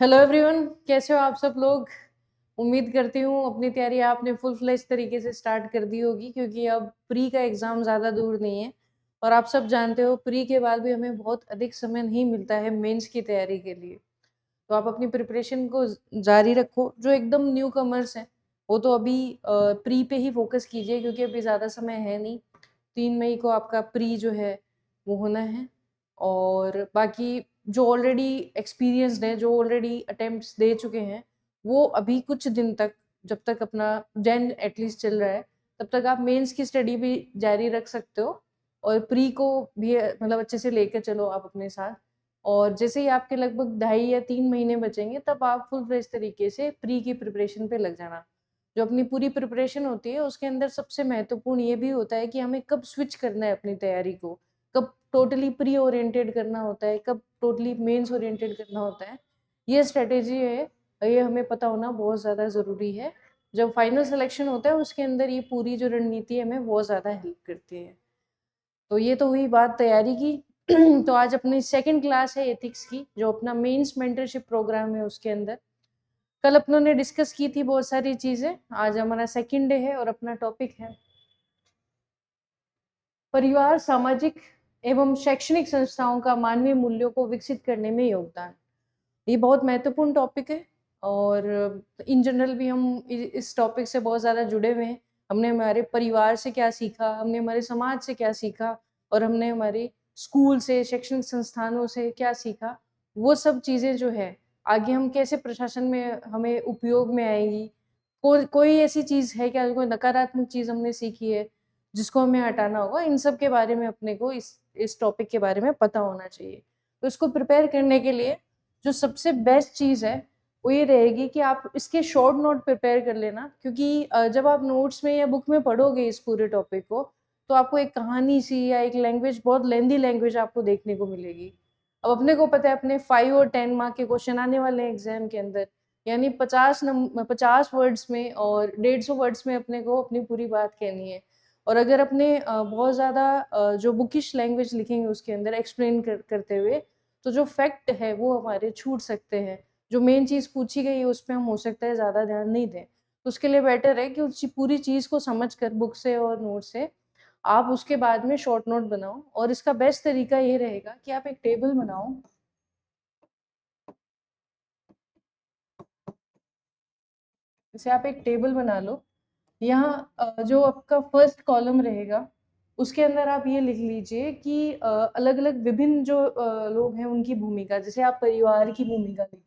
Hello everyone, कैसे हो आप सब लोग? उम्मीद करती हूँ अपनी तैयारी आपने फुल फ्लेज तरीके से स्टार्ट कर दी होगी क्योंकि अब प्री का एग्ज़ाम ज़्यादा दूर नहीं है और आप सब जानते हो प्री के बाद भी हमें बहुत अधिक समय नहीं मिलता है मेंस की तैयारी के लिए। तो आप अपनी प्रिपरेशन को जारी रखो। जो एकदम न्यू कमर्स हैं, वो तो अभी प्री पे ही फ़ोकस कीजिए क्योंकि अभी ज़्यादा समय है नहीं। 3 मई को आपका प्री जो है वो होना है और बाकी जो ऑलरेडी एक्सपीरियंस्ड हैं, जो ऑलरेडी अटेम्प्ट्स दे चुके हैं, वो अभी कुछ दिन तक जब तक अपना जेन एटलीस्ट चल रहा है, तब तक आप मेंस की स्टडी भी जारी रख सकते हो और प्री को भी मतलब अच्छे से लेके चलो आप अपने साथ। और जैसे ही आपके लगभग ढाई या 3 महीने बचेंगे, तब आप फुल फ्लेज तरीके से प्री की प्रिपरेशन पे लग जाना। जो अपनी पूरी प्रिपरेशन होती है, उसके अंदर सबसे महत्वपूर्ण ये भी होता है कि हमें कब स्विच करना है अपनी तैयारी को, कब टोटली प्री ओरिएंटेड करना होता है, कब टोटली मेंस ओरिएंटेड करना होता है। ये स्ट्रैटेजी है, ये हमें पता होना बहुत ज़्यादा ज़रूरी है। जब फाइनल सिलेक्शन होता है, उसके अंदर ये पूरी जो रणनीति है, हमें बहुत ज़्यादा हेल्प करती है। तो ये तो हुई बात तैयारी की। तो आज अपनी सेकंड क्लास है एथिक्स की, जो अपना मेंस मेंटरशिप प्रोग्राम है उसके अंदर। कल अपनों ने डिस्कस की थी बहुत सारी चीज़ें, आज हमारा सेकंड डे है और अपना टॉपिक है परिवार, सामाजिक एवं शैक्षणिक संस्थाओं का मानवीय मूल्यों को विकसित करने में योगदान। ये बहुत महत्वपूर्ण टॉपिक है और इन जनरल भी हम इस टॉपिक से बहुत ज़्यादा जुड़े हुए हैं। हमने हमारे परिवार से क्या सीखा, हमने हमारे समाज से क्या सीखा और हमने हमारे स्कूल से, शैक्षणिक संस्थानों से क्या सीखा, वो सब चीज़ें जो है आगे हम कैसे प्रशासन में हमें उपयोग में आएंगी। कोई ऐसी चीज़ है क्या, कोई नकारात्मक चीज़ हमने सीखी है जिसको हमें हटाना होगा, इन सब के बारे में अपने को इस टॉपिक के बारे में पता होना चाहिए। तो इसको प्रिपेयर करने के लिए जो सबसे बेस्ट चीज़ है, वो ये रहेगी कि आप इसके शॉर्ट नोट प्रिपेयर कर लेना क्योंकि जब आप नोट्स में या बुक में पढ़ोगे इस पूरे टॉपिक को, तो आपको एक कहानी सी या एक लैंग्वेज, बहुत लेंदी लैंग्वेज आपको देखने को मिलेगी। अब अपने को पता है अपने 5 और 10 मार्क के क्वेश्चन आने वाले हैं एग्ज़ाम के अंदर, यानी 50 वर्ड्स में और 150 वर्ड्स में अपने को अपनी पूरी बात कहनी है। और अगर अपने बहुत ज़्यादा जो बुकिश लैंग्वेज लिखेंगे उसके अंदर एक्सप्लेन करते हुए, तो जो फैक्ट है वो हमारे छूट सकते हैं। जो मेन चीज़ पूछी गई है उसपे हम हो सकता है ज़्यादा ध्यान नहीं दें। तो उसके लिए बेटर है कि उस पूरी चीज़ को समझ कर बुक से और नोट से आप उसके बाद में शॉर्ट नोट बनाओ और इसका बेस्ट तरीका ये रहेगा कि आप एक टेबल बनाओ। जैसे आप एक टेबल बना लो, यहाँ जो आपका फर्स्ट कॉलम रहेगा, उसके अंदर आप ये लिख लीजिए कि अलग-अलग विभिन्न जो लोग हैं उनकी भूमिका, जैसे आप परिवार की भूमिका लिखिए।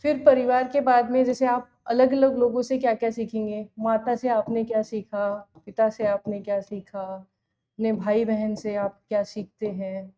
फिर परिवार के बाद में जैसे आप अलग-अलग लोगों से क्या-क्या सीखेंगे, माता से आपने क्या सीखा, पिता से आपने क्या सीखा, अपने भाई-बहन से आप क्या सीखते हैं,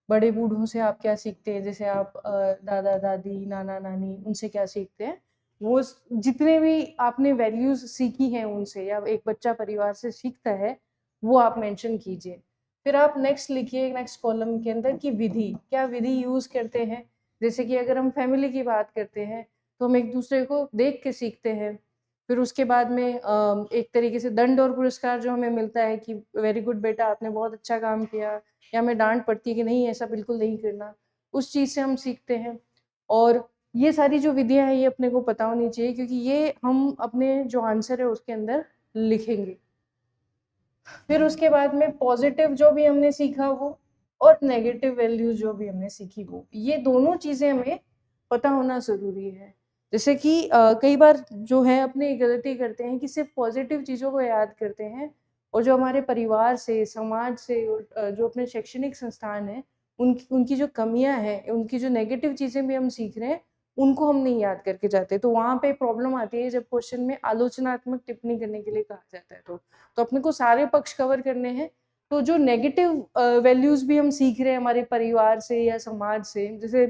बड़े बूढ़ों से आप क्या सीखते हैं, जैसे आप दादा-दादी, नाना-नानी उनसे क्या सीखते हैं। वो जितने भी आपने वैल्यूज़ सीखी हैं उनसे या एक बच्चा परिवार से सीखता है, वो आप मेंशन कीजिए। फिर आप नेक्स्ट लिखिए नेक्स्ट कॉलम के अंदर कि विधि, क्या विधि यूज़ करते हैं। जैसे कि अगर हम फैमिली की बात करते हैं, तो हम एक-दूसरे को देख के सीखते हैं। फिर उसके बाद में एक तरीके से दंड और पुरस्कार जो हमें मिलता है कि वेरी गुड बेटा, आपने बहुत अच्छा काम किया, या हमें डाँट पड़ती है कि नहीं ऐसा बिल्कुल नहीं करना, उस चीज़ से हम सीखते हैं। और ये सारी जो विधियाँ हैं ये अपने को पता होनी चाहिए क्योंकि ये हम अपने जो आंसर है उसके अंदर लिखेंगे। फिर उसके बाद में पॉज़िटिव जो भी हमने सीखा वो और नेगेटिव वैल्यूज़ जो भी हमने सीखी वो, ये दोनों चीज़ें हमें पता होना ज़रूरी है। जैसे कि कई बार जो है अपनी गलती करते हैं कि सिर्फ़ पॉज़िटिव चीज़ों को याद करते हैं और जो हमारे परिवार से, समाज से और जो अपने शैक्षणिक संस्थान हैं, उनकी उनकी जो कमियाँ हैं, उनकी जो नेगेटिव चीज़ें भी हम सीख रहे हैं, उनको हम नहीं याद करके जाते। तो वहाँ पे प्रॉब्लम आती है जब क्वेश्चन में आलोचनात्मक टिप्पणी करने के लिए कहा जाता है तो। तो अपने को सारे पक्ष कवर करने हैं। तो जो नेगेटिव वैल्यूज़ भी हम सीख रहे हैं हमारे परिवार से या समाज से, जैसे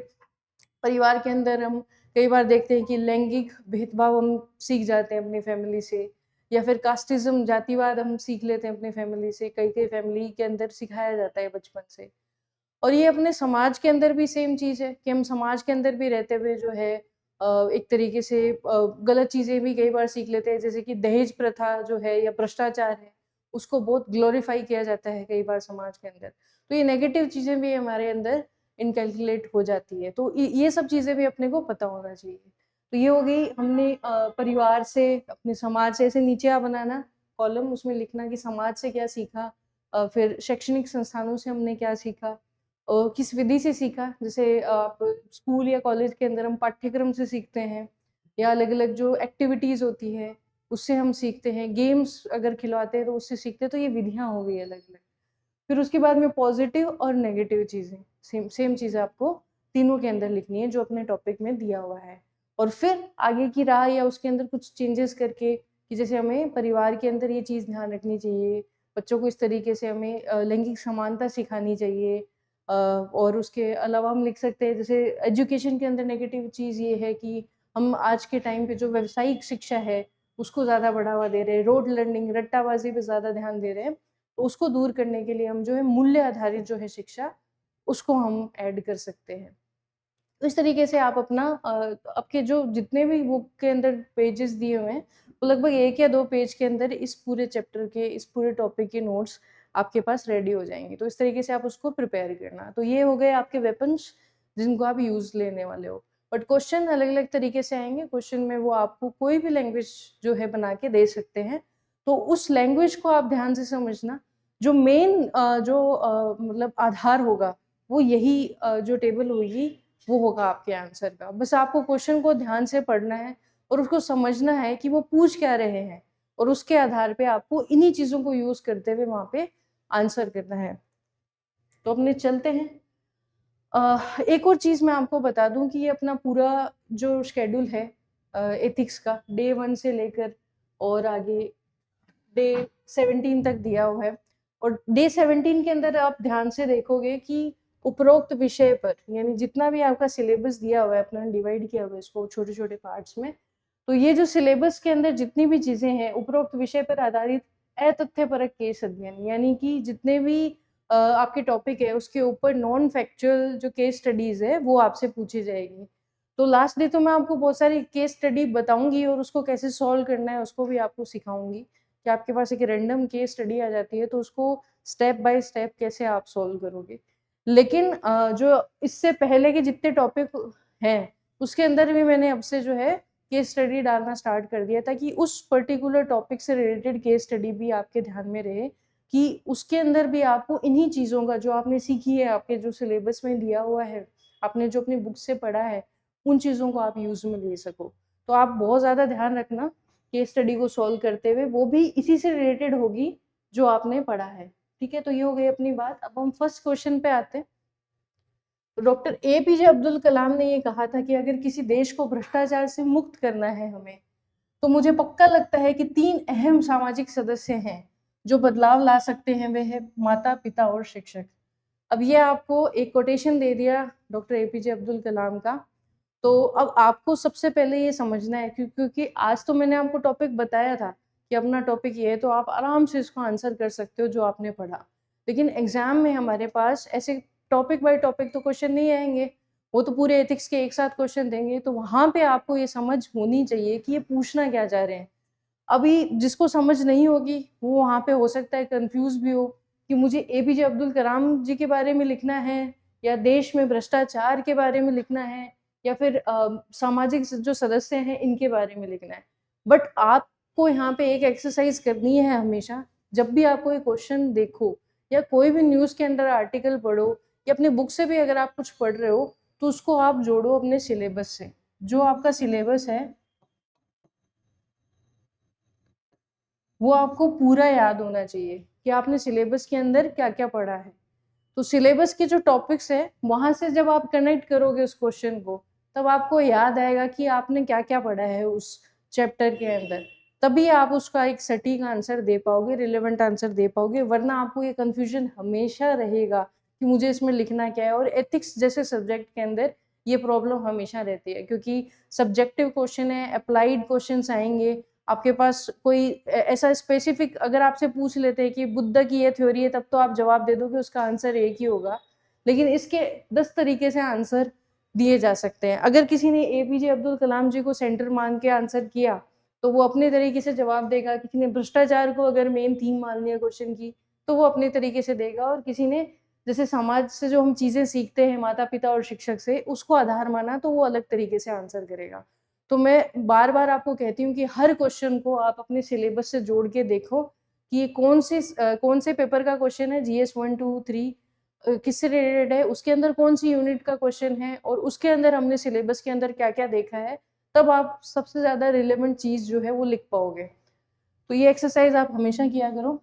परिवार के अंदर हम कई बार देखते हैं कि लैंगिक भेदभाव हम सीख जाते हैं अपनी फैमिली से, या फिर कास्टिज़्म, जातिवाद हम सीख लेते हैं अपनी फैमिली से, कई-कई फैमिली के अंदर सिखाया जाता है बचपन से। और ये अपने समाज के अंदर भी सेम चीज़ है कि हम समाज के अंदर भी रहते हुए जो है एक तरीके से गलत चीज़ें भी कई बार सीख लेते हैं, जैसे कि दहेज प्रथा जो है या भ्रष्टाचार है, उसको बहुत ग्लोरीफाई किया जाता है कई बार समाज के अंदर। तो ये नेगेटिव चीज़ें भी हमारे अंदर इनकैलकुलेट हो जाती है। तो ये सब चीज़ें भी अपने को पता होना चाहिए। तो ये हो गई हमने परिवार से, अपने समाज से ऐसे नीचे बनाना कॉलम, उसमें लिखना कि समाज से क्या सीखा, फिर शैक्षणिक संस्थानों से हमने क्या सीखा, किस विधि से सीखा। जैसे आप स्कूल या कॉलेज के अंदर हम पाठ्यक्रम से सीखते हैं, या अलग-अलग जो एक्टिविटीज़ होती हैं उससे हम सीखते हैं, गेम्स अगर खिलवाते हैं तो उससे सीखते हैं, तो ये विधियाँ हो गई अलग-अलग। फिर उसके बाद में पॉज़िटिव और नेगेटिव चीज़ें, सेम सेम चीज़ें आपको तीनों के अंदर लिखनी है जो अपने टॉपिक में दिया हुआ है। और फिर आगे की राह या उसके अंदर कुछ चेंजेस करके, कि जैसे हमें परिवार के अंदर ये चीज़ ध्यान रखनी चाहिए, बच्चों को इस तरीके से हमें लैंगिक समानता सिखानी चाहिए। और उसके अलावा हम लिख सकते हैं, जैसे एजुकेशन के अंदर नेगेटिव चीज़ ये है कि हम आज के टाइम पे जो व्यावसायिक शिक्षा है, उसको ज़्यादा बढ़ावा दे रहे हैं, रोड लर्निंग, रट्टाबाज़ी पे ज़्यादा ध्यान दे रहे हैं। तो उसको दूर करने के लिए हम जो है मूल्य आधारित जो है शिक्षा, उसको हम ऐड कर सकते हैं। तो इस तरीके से आप अपना आपके जो जितने भी बुक के अंदर पेजेस दिए हुए हैं, वो लगभग 1 या 2 पेज के अंदर इस पूरे चैप्टर के, इस पूरे टॉपिक के नोट्स आपके पास रेडी हो जाएँगे। तो इस तरीके से आप उसको प्रिपेयर करना। तो ये हो गए आपके वेपन्स जिनको आप यूज़ लेने वाले हो। बट क्वेश्चन अलग-अलग तरीके से आएँगे, क्वेश्चन में वो आपको कोई भी लैंग्वेज जो है बना के दे सकते हैं। तो उस लैंग्वेज को आप ध्यान से समझना, जो मेन मतलब आधार होगा, वो यही जो टेबल होगी, वो होगा आपके आंसर का। बस आपको क्वेश्चन को ध्यान से पढ़ना है और उसको समझना है कि वो पूछ क्या रहे हैं, और उसके आधार पे आपको इन्हीं चीज़ों को यूज़ करते हुए वहाँ पे आंसर करना है। तो अपने चलते हैं। एक और चीज़ मैं आपको बता दूँ कि ये अपना पूरा जो शेड्यूल है एथिक्स का, डे 1 से लेकर और आगे डे 17 तक दिया हुआ है। और डे 17 के अंदर आप ध्यान से देखोगे कि उपरोक्त विषय पर, यानी जितना भी आपका सिलेबस दिया हुआ है, अपना डिवाइड किया हुआ है इसको छोटे-छोटे पार्ट्स में। तो ये जो सिलेबस के अंदर जितनी भी चीज़ें हैं, उपरोक्त विषय पर आधारित अतथ्यपरक केस अध्ययन, यानी कि जितने भी आपके टॉपिक है उसके ऊपर नॉन फैक्चुअल जो केस स्टडीज़ है, वो आपसे पूछी जाएगी। तो लास्ट डे तो मैं आपको बहुत सारी केस स्टडी बताऊँगी और उसको कैसे सॉल्व करना है उसको भी आपको सिखाऊँगी। कि आपके पास एक रैंडम केस स्टडी आ जाती है, तो उसको स्टेप बाय स्टेप कैसे आप सॉल्व करोगे। लेकिन जो इससे पहले के जितने टॉपिक हैं, उसके अंदर भी मैंने अब से जो है केस स्टडी डालना स्टार्ट कर दिया, ताकि उस पर्टिकुलर टॉपिक से रिलेटेड केस स्टडी भी आपके ध्यान में रहे, कि उसके अंदर भी आपको इन्हीं चीज़ों का जो आपने सीखी है, आपके जो सिलेबस में दिया हुआ है, आपने जो अपनी बुक से पढ़ा है, उन चीज़ों को आप यूज़ में ले सको। तो आप बहुत ज़्यादा ध्यान रखना केस स्टडी को सॉल्व करते हुए, वो भी इसी से रिलेटेड होगी जो आपने पढ़ा है। ठीक है? तो ये हो गई अपनी बात। अब हम फर्स्ट क्वेश्चन पे आते हैं। तो डॉक्टर एपीजे अब्दुल कलाम ने ये कहा था कि अगर किसी देश को भ्रष्टाचार से मुक्त करना है हमें, तो मुझे पक्का लगता है कि 3 अहम सामाजिक सदस्य हैं, जो बदलाव ला सकते हैं, वे हैं माता, पिता और शिक्षक। अब ये आपको एक कोटेशन दे दिया डॉक्टर एपीजे अब्दुल कलाम का। तो अब आपको सबसे पहले ये समझना है, क्योंकि आज तो मैंने आपको टॉपिक बताया था कि अपना टॉपिक ये है, तो आप आराम से इसको आंसर कर सकते हो जो आपने पढ़ा। लेकिन एग्ज़ाम में हमारे पास ऐसे टॉपिक बाय टॉपिक तो क्वेश्चन नहीं आएँगे, वो तो पूरे एथिक्स के एक साथ क्वेश्चन देंगे, तो वहाँ पे आपको ये समझ होनी चाहिए कि ये पूछना क्या चाह रहे हैं। अभी जिसको समझ नहीं होगी, वो वहाँ पे हो सकता है कन्फ्यूज़ भी हो कि मुझे एपीजे अब्दुल कलाम जी के बारे में लिखना है, या देश में भ्रष्टाचार के बारे में लिखना है, या फिर सामाजिक जो सदस्य हैं इनके बारे में लिखना है। बट आपको यहाँ पे एक एक्सरसाइज़ करनी है हमेशा, जब भी आप कोई क्वेश्चन देखो या कोई भी न्यूज़ के अंदर आर्टिकल पढ़ो, या अपनी बुक से भी अगर आप कुछ पढ़ रहे हो, तो उसको आप जोड़ो अपने सिलेबस से। जो आपका सिलेबस है, वो आपको पूरा याद होना चाहिए कि आपने सिलेबस के अंदर क्या-क्या पढ़ा है। तो सिलेबस के जो टॉपिक्स हैं, वहाँ से जब आप कनेक्ट करोगे उस क्वेश्चन को, तब आपको याद आएगा कि आपने क्या-क्या पढ़ा है उस चैप्टर के अंदर। तभी आप उसका एक सटीक आंसर दे पाओगे, रिलेवेंट आंसर दे पाओगे, वरना आपको ये कन्फ्यूज़न हमेशा रहेगा कि मुझे इसमें लिखना क्या है। और एथिक्स जैसे सब्जेक्ट के अंदर ये प्रॉब्लम हमेशा रहती है, क्योंकि सब्जेक्टिव क्वेश्चन है, एप्लाइड क्वेश्चन्स आएँगे, आपके पास कोई ऐसा स्पेसिफिक अगर आपसे पूछ लेते हैं कि बुद्ध की ये थ्योरी है, तब तो आप जवाब दे दोगे, उसका आंसर एक ही होगा। लेकिन इसके 10 तरीके से आंसर दिए जा सकते हैं। अगर किसी ने एपीजे अब्दुल कलाम जी को सेंटर मान के आंसर किया, तो वो अपने तरीके से जवाब देगा। किसी ने भ्रष्टाचार को अगर मेन थीम मान लिया क्वेश्चन की, तो वो अपने तरीके से देगा। और किसी ने जैसे समाज से जो हम चीज़ें सीखते हैं माता-पिता और शिक्षक से, उसको आधार माना, तो वो अलग तरीके से आंसर करेगा। तो मैं बार-बार आपको कहती हूँ कि हर क्वेश्चन को आप अपने सिलेबस से जोड़ के देखो कि ये कौन से पेपर का क्वेश्चन है, जीएस 1, 2, 3 किससे रिलेटेड है, उसके अंदर कौन-सी यूनिट का क्वेश्चन है और उसके अंदर हमने सिलेबस के अंदर क्या-क्या देखा है, तब आप सबसे ज़्यादा रिलेवेंट चीज़ जो है वो लिख पाओगे। तो ये एक्सरसाइज़ आप हमेशा किया करो।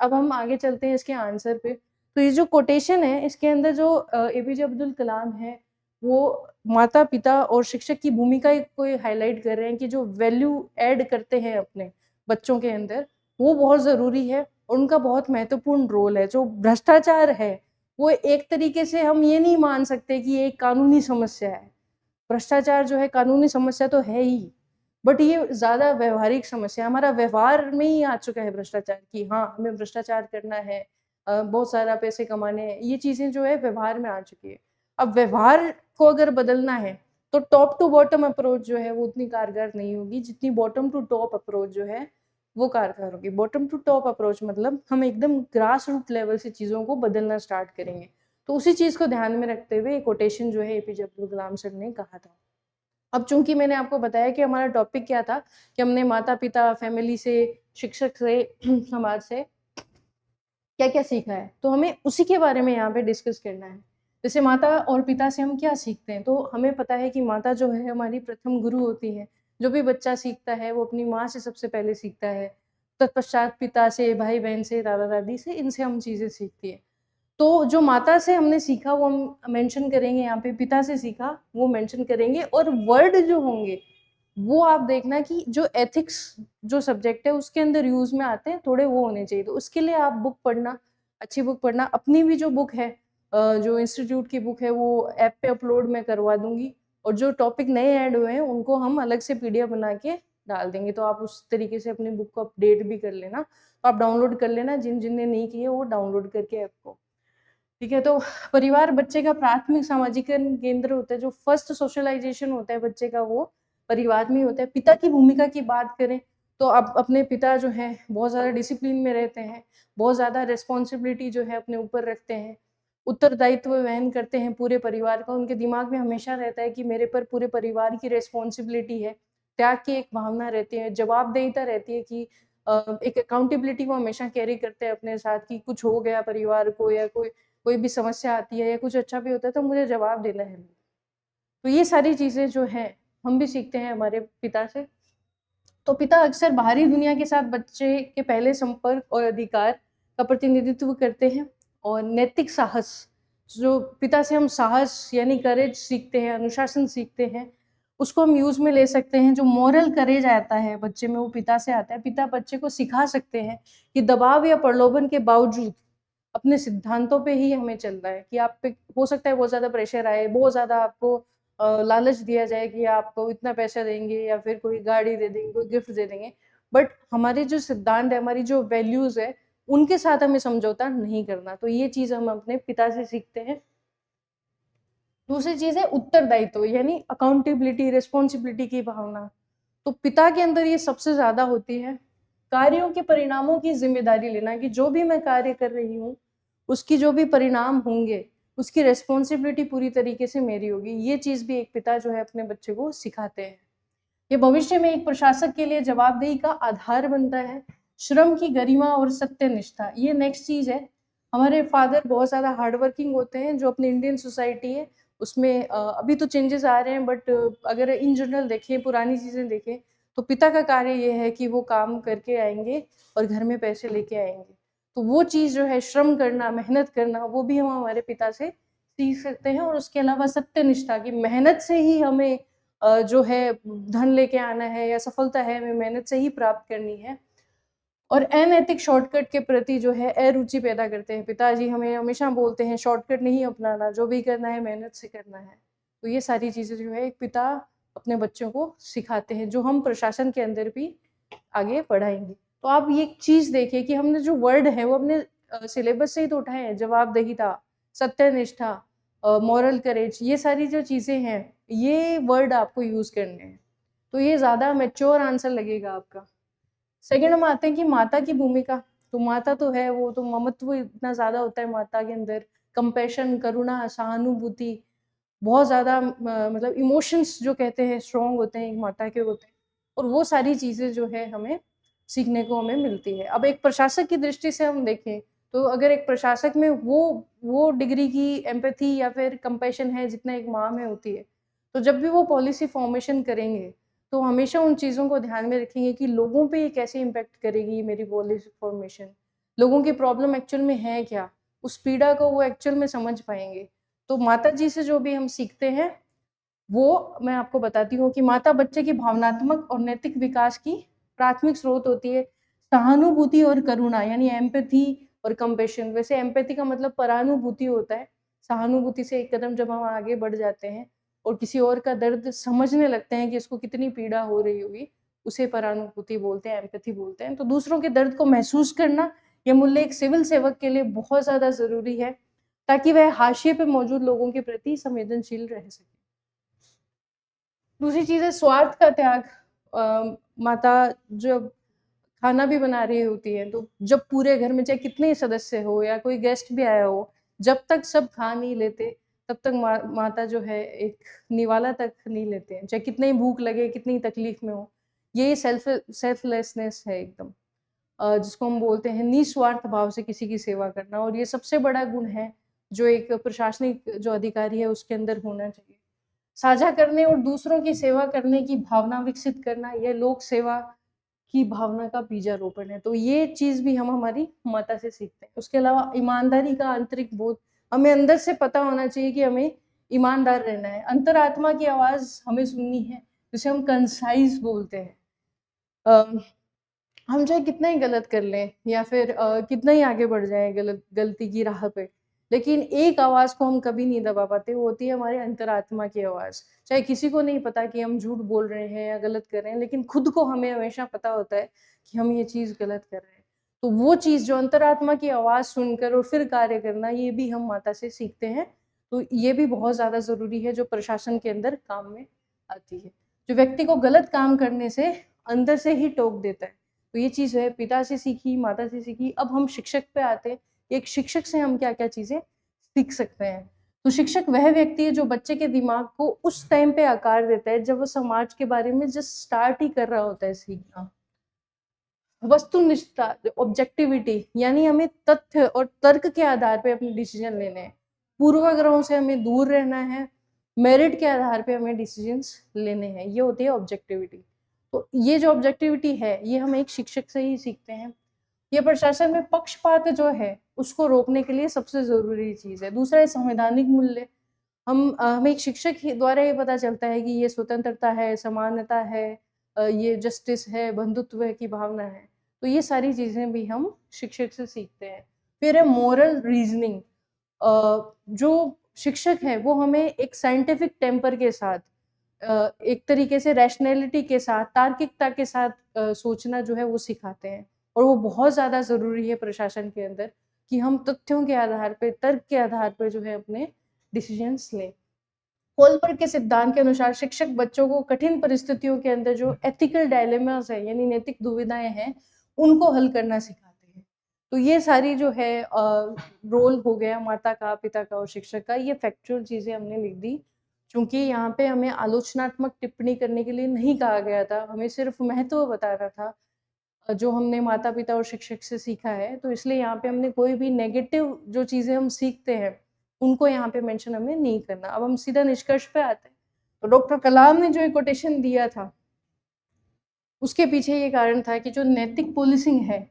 अब हम आगे चलते हैं इसके आंसर पे। तो ये जो कोटेशन है, इसके अंदर जो एपीजे अब्दुल कलाम है, वो माता-पिता और शिक्षक की भूमिका को ये हाइलाइट कर रहे हैं कि जो वैल्यू ऐड करते हैं अपने बच्चों के अंदर, वो बहुत ज़रूरी है और उनका बहुत महत्वपूर्ण रोल है। जो भ्रष्टाचार है, वो एक तरीके से हम ये नहीं मान सकते कि ये एक कानूनी समस्या है। भ्रष्टाचार जो है कानूनी समस्या तो है ही, बट ये ज़्यादा व्यावहारिक समस्या है। हमारा व्यवहार में ही आ चुका है भ्रष्टाचार कि हाँ, हमें भ्रष्टाचार करना है, बहुत सारा पैसे कमाने हैं, ये चीज़ें जो है व्यवहार में आ चुकी है। अब व्यवहार को अगर बदलना है, तो टॉप टू बॉटम अप्रोच जो है वो उतनी कारगर नहीं होगी, जितनी बॉटम टू टॉप अप्रोच जो है, वो कारगर होगी। बॉटम टू टॉप अप्रोच मतलब हम एकदम ग्रास रूट लेवल से चीज़ों को बदलना स्टार्ट करेंगे। तो उसी चीज़ को ध्यान में रखते हुए कोटेशन जो है एपीजे अब्दुल कलाम सर ने कहा था। अब चूँकि मैंने आपको बताया कि हमारा टॉपिक क्या था, कि हमने माता-पिता, फैमिली से, शिक्षक से, समाज से क्या-क्या सीखा है, तो हमें उसी के बारे में यहाँ पे डिस्कस करना है। जैसे माता और पिता से हम क्या सीखते हैं, तो हमें पता है कि माता जो है हमारी प्रथम गुरु होती है। जो भी बच्चा सीखता है वो अपनी माँ से सबसे पहले सीखता है, तत्पश्चात पिता से, भाई-बहन से, दादा-दादी से, इनसे हम चीज़ें सीखती हैं। तो जो माता से हमने सीखा वो हम मेंशन करेंगे यहाँ पे, पिता से सीखा वो मेंशन करेंगे और वर्ड जो होंगे, वो आप देखना कि जो एथिक्स जो सब्जेक्ट है उसके अंदर यूज़ में आते हैं, थोड़े वो होने चाहिए। तो उसके लिए आप बुक पढ़ना, अच्छी बुक पढ़ना। अपनी भी जो बुक है जो इंस्टीट्यूट की बुक है वो ऐप पे अपलोड मैं करवा दूँगी और जो टॉपिक नए ऐड हुए हैं उनको हम अलग से पीडीएफ बना के डाल देंगे। तो आप उस तरीके से अपनी बुक को अपडेट भी कर लेना। तो आप डाउनलोड कर लेना, जिन-जिन ने नहीं की है वो डाउनलोड करके ऐप को। ठीक है, तो परिवार बच्चे का प्राथमिक सामाजिकरण केंद्र होता है, जो फर्स्ट सोशलाइज़ेशन होता है बच्चे का वो परिवार में ही होता है। पिता की भूमिका की बात करें, तो अब अपने पिता जो हैं बहुत ज़्यादा डिसिप्लिन में रहते हैं, बहुत ज़्यादा रिस्पॉन्सिबिलिटी जो है अपने ऊपर रखते हैं, उत्तरदायित्व वहन करते हैं पूरे परिवार का। उनके दिमाग में हमेशा रहता है कि मेरे पर पूरे परिवार की रिस्पॉन्सिबिलिटी है। त्याग की एक भावना रहती है, जवाबदेहिता रहती है कि एक अकाउंटेबिलिटी वो हमेशा कैरी करते हैं अपने साथ कि कुछ हो गया परिवार को या कोई भी समस्या आती है या कुछ अच्छा भी होता है तो मुझे जवाब देना है। तो ये सारी चीज़ें जो हैं, हम भी सीखते हैं हमारे पिता से। तो पिता अक्सर बाहरी दुनिया के साथ बच्चे के पहले संपर्क और अधिकार का प्रतिनिधित्व करते हैं और नैतिक साहस, जो पिता से हम साहस यानी करेज सीखते हैं, अनुशासन सीखते हैं, उसको हम यूज़ में ले सकते हैं। जो मॉरल करेज आता है बच्चे में वो पिता से आता है। पिता बच्चे को सिखा सकते हैं कि दबाव या प्रलोभन के बावजूद अपने सिद्धांतों पे ही हमें चलना है कि आप पे हो सकता है बहुत ज़्यादा प्रेशर आए, बहुत ज़्यादा आपको लालच दिया जाए कि आपको इतना पैसा देंगे या फिर कोई गाड़ी दे देंगे, कोई गिफ्ट दे देंगे। बट हमारे जो सिद्धांत है, हमारी जो वैल्यूज़ है, उनके साथ हमें समझौता नहीं करना। तो ये चीज़ हम अपने पिता से सीखते हैं। दूसरी चीज़ है उत्तरदायित्व यानी अकाउंटेबिलिटी, रिस्पॉन्सिबिलिटी की भावना। तो पिता के अंदर ये सबसे ज़्यादा होती है। कार्यों के परिणामों की ज़िम्मेदारी लेना कि जो भी मैं कार्य कर रही हूँ, उसकी जो भी परिणाम होंगे, उसकी रिस्पॉन्सिबिलिटी पूरी तरीके से मेरी होगी। ये चीज़ भी एक पिता जो है अपने बच्चे को सिखाते हैं। ये भविष्य में एक प्रशासक के लिए जवाबदेही का आधार बनता है। श्रम की गरिमा और सत्यनिष्ठा, ये नेक्स्ट चीज़ है। हमारे फादर बहुत ज़्यादा हार्ड वर्किंग होते हैं, जो अपनी इंडियन सोसाइटी है उसमें अभी तो चेंजेस आ रहे हैं बट अगर इन जनरल देखें, पुरानी चीज़ें देखें, तो पिता का कार्य ये है कि वो काम करके आएँगे और घर में पैसे लेके आएँगे। तो वो चीज़ जो है श्रम करना, मेहनत करना, वो भी हम हमारे पिता से सीख सकते हैं और उसके अलावा सत्यनिष्ठा की मेहनत से ही हमें जो है धन लेके आना है या सफलता है हमें मेहनत से ही प्राप्त करनी है। और अनैतिक शॉर्टकट के प्रति जो है अरुचि पैदा करते हैं। पिताजी हमें हमेशा बोलते हैं शॉर्टकट नहीं अपनाना, जो भी करना है मेहनत से करना है। तो ये सारी चीज़ें जो है एक पिता अपने बच्चों को सिखाते हैं, जो हम प्रशासन के अंदर भी आगे बढ़ाएँगे। तो आप ये एक चीज़ देखिए कि हमने जो वर्ड है वो अपने सिलेबस से ही तो उठाए हैं, जवाबदेहिता, सत्यनिष्ठा, मॉरल करेज, ये सारी जो चीज़ें हैं, ये वर्ड आपको यूज़ करने हैं। तो ये ज़्यादा मैच्योर आंसर लगेगा आपका। सेकंड हम आते हैं कि माता की भूमिका। तो माता तो है, वो तो ममत्व इतना ज़्यादा होता है माता के अंदर, कंपैशन, करुणा, सहानुभूति, बहुत ज़्यादा मतलब इमोशंस जो कहते हैं स्ट्रॉन्ग होते हैं, एक माता के होते हैं, और वो सारी चीज़ें जो है हमें सीखने को हमें मिलती है। अब एक प्रशासक की दृष्टि से हम देखें, तो अगर एक प्रशासक में वो डिग्री की एम्पैथी या फिर कंपैशन है जितना एक माँ में होती है, तो जब भी वो पॉलिसी फॉर्मेशन करेंगे, तो हमेशा उन चीज़ों को ध्यान में रखेंगे कि लोगों पे ये कैसे इम्पैक्ट करेगी ये मेरी पॉलिसी फॉर्मेशन, लोगों की प्रॉब्लम एक्चुअल में है क्या, उस पीड़ा को वो एक्चुअल में समझ पाएँगे। तो माताजी से जो भी हम सीखते हैं, वो मैं आपको बताती हूँ कि माता बच्चे की भावनात्मक और नैतिक विकास की प्राथमिक स्रोत होती है। सहानुभूति और करुणा यानी एम्पैथी और कंपैशन। वैसे एम्पैथी का मतलब परानुभूति होता है। सहानुभूति से एक कदम जब हम आगे बढ़ जाते हैं और किसी और का दर्द समझने लगते हैं कि इसको कितनी पीड़ा हो रही होगी, उसे परानुभूति बोलते हैं, एम्पैथी बोलते हैं। तो दूसरों के दर्द को महसूस करना, ये मूल्य एक सिविल सेवक के लिए बहुत ज़्यादा ज़रूरी है, ताकि वह हाशिए पे मौजूद लोगों के प्रति संवेदनशील रह सके। दूसरी चीज़ है स्वार्थ का त्याग। माता जब खाना भी बना रही होती है, तो जब पूरे घर में चाहे कितने ही सदस्य हो या कोई गेस्ट भी आया हो, जब तक सब खा नहीं लेते, तब तक माता जो है एक निवाला तक नहीं लेते हैं। चाहे कितनी ही भूख लगे, कितनी तकलीफ में हो। ये सेल्फलेसनेस है एकदम। जिसको हम बोलते हैं निस्वार्थ भाव से किसी की सेवा करना, और ये सबसे बड़ा गुण है, जो एक प्रशासनिक जो अधिकारी है उसके अंदर होना चाहिए। साझा करने और दूसरों की सेवा करने की भावना विकसित करना, यह लोक सेवा की भावना का बीजारोपण है। तो ये चीज़ भी हम हमारी माता से सीखते हैं। उसके अलावा ईमानदारी का आंतरिक बोध, हमें अंदर से पता होना चाहिए कि हमें ईमानदार रहना है। अंतरात्मा की आवाज़ हमें सुननी है, जिसे हम कंसाइज़ बोलते हैं। अ, हम चाहे कितना ही गलत कर लें या फिर कितना ही आगे बढ़ जाएँ गलती की राह पे, लेकिन एक आवाज़ को हम कभी नहीं दबा पाते, वो होती है हमारे अंतरात्मा की आवाज़। चाहे किसी को नहीं पता कि हम झूठ बोल रहे हैं या गलत कर रहे हैं, लेकिन खुद को हमें हमेशा पता होता है कि हम ये चीज़ गलत कर रहे हैं। तो वो चीज़ जो अंतरात्मा की आवाज़ सुनकर और फिर कार्य करना, ये भी हम माता से सीखते हैं। तो ये भी बहुत ज़्यादा ज़रूरी है, जो प्रशासन के अंदर काम में आती है। जो व्यक्ति को गलत काम करने से अंदर से ही टोक देता है। तो ये चीज़ है, पिता से सीखी, माता से सीखी। अब हम शिक्षक पे आते हैं, एक शिक्षक से हम क्या-क्या चीज़ें सीख सकते हैं। तो शिक्षक वह व्यक्ति है जो बच्चे के दिमाग को उस टाइम पे आकार देता है जब वो समाज के बारे में जस्ट स्टार्ट ही कर रहा होता है सीखना। वस्तुनिष्ठता, ऑब्जेक्टिविटी, यानी हमें तथ्य और तर्क के आधार पे अपने डिसीजन लेने हैं। पूर्वाग्रहों से हमें दूर रहना है, मेरिट के आधार पे हमें डिसीजंस लेने हैं। ये होती है ऑब्जेक्टिविटी। तो ये जो ऑब्जेक्टिविटी है, ये हम एक शिक्षक से ही सीखते हैं। ये प्रशासन में पक्षपात जो है, उसको रोकने के लिए सबसे ज़रूरी चीज़ है। दूसरा है संवैधानिक मूल्य। हमें एक शिक्षक ही द्वारा ये पता चलता है कि ये स्वतंत्रता है, समानता है, ये जस्टिस है, बंधुत्व की भावना है। तो ये सारी चीज़ें भी हम शिक्षक से सीखते हैं। फिर है मोरल रीज़निंग। जो शिक्षक है वो हमें एक साइंटिफिक टेम्पर के साथ, एक तरीके से रैशनैलिटी के साथ, तार्किकता के साथ सोचना जो है वो सिखाते हैं। और वो बहुत ज़्यादा ज़रूरी है प्रशासन के अंदर, कि हम तथ्यों के आधार पे, तर्क के आधार पे जो है अपने डिसीजंस लें। होलबर्ग के सिद्धांत के अनुसार शिक्षक बच्चों को कठिन परिस्थितियों के अंदर जो एथिकल डायलेमास है, यानी नैतिक दुविधाएं हैं, उनको हल करना सिखाते हैं। तो ये सारी जो है रोल हो गया माता का, पिता का और शिक्षक का, ये फैक्चुअल चीजें हमने लिख दी। क्योंकि यहाँ पे हमें आलोचनात्मक टिप्पणी करने के लिए नहीं कहा गया था, हमें सिर्फ महत्व बताना था, जो हमने माता पिता और शिक्षक से सीखा है। तो इसलिए यहाँ पे हमने कोई भी नेगेटिव जो चीजें हम सीखते हैं, उनको यहाँ पे मेंशन हमें नहीं करना। अब हम सीधा निष्कर्ष पे आते हैं। तो डॉक्टर कलाम ने जो एक कोटेशन दिया था, उसके पीछे ये कारण था कि जो नैतिक पुलिसिंग है,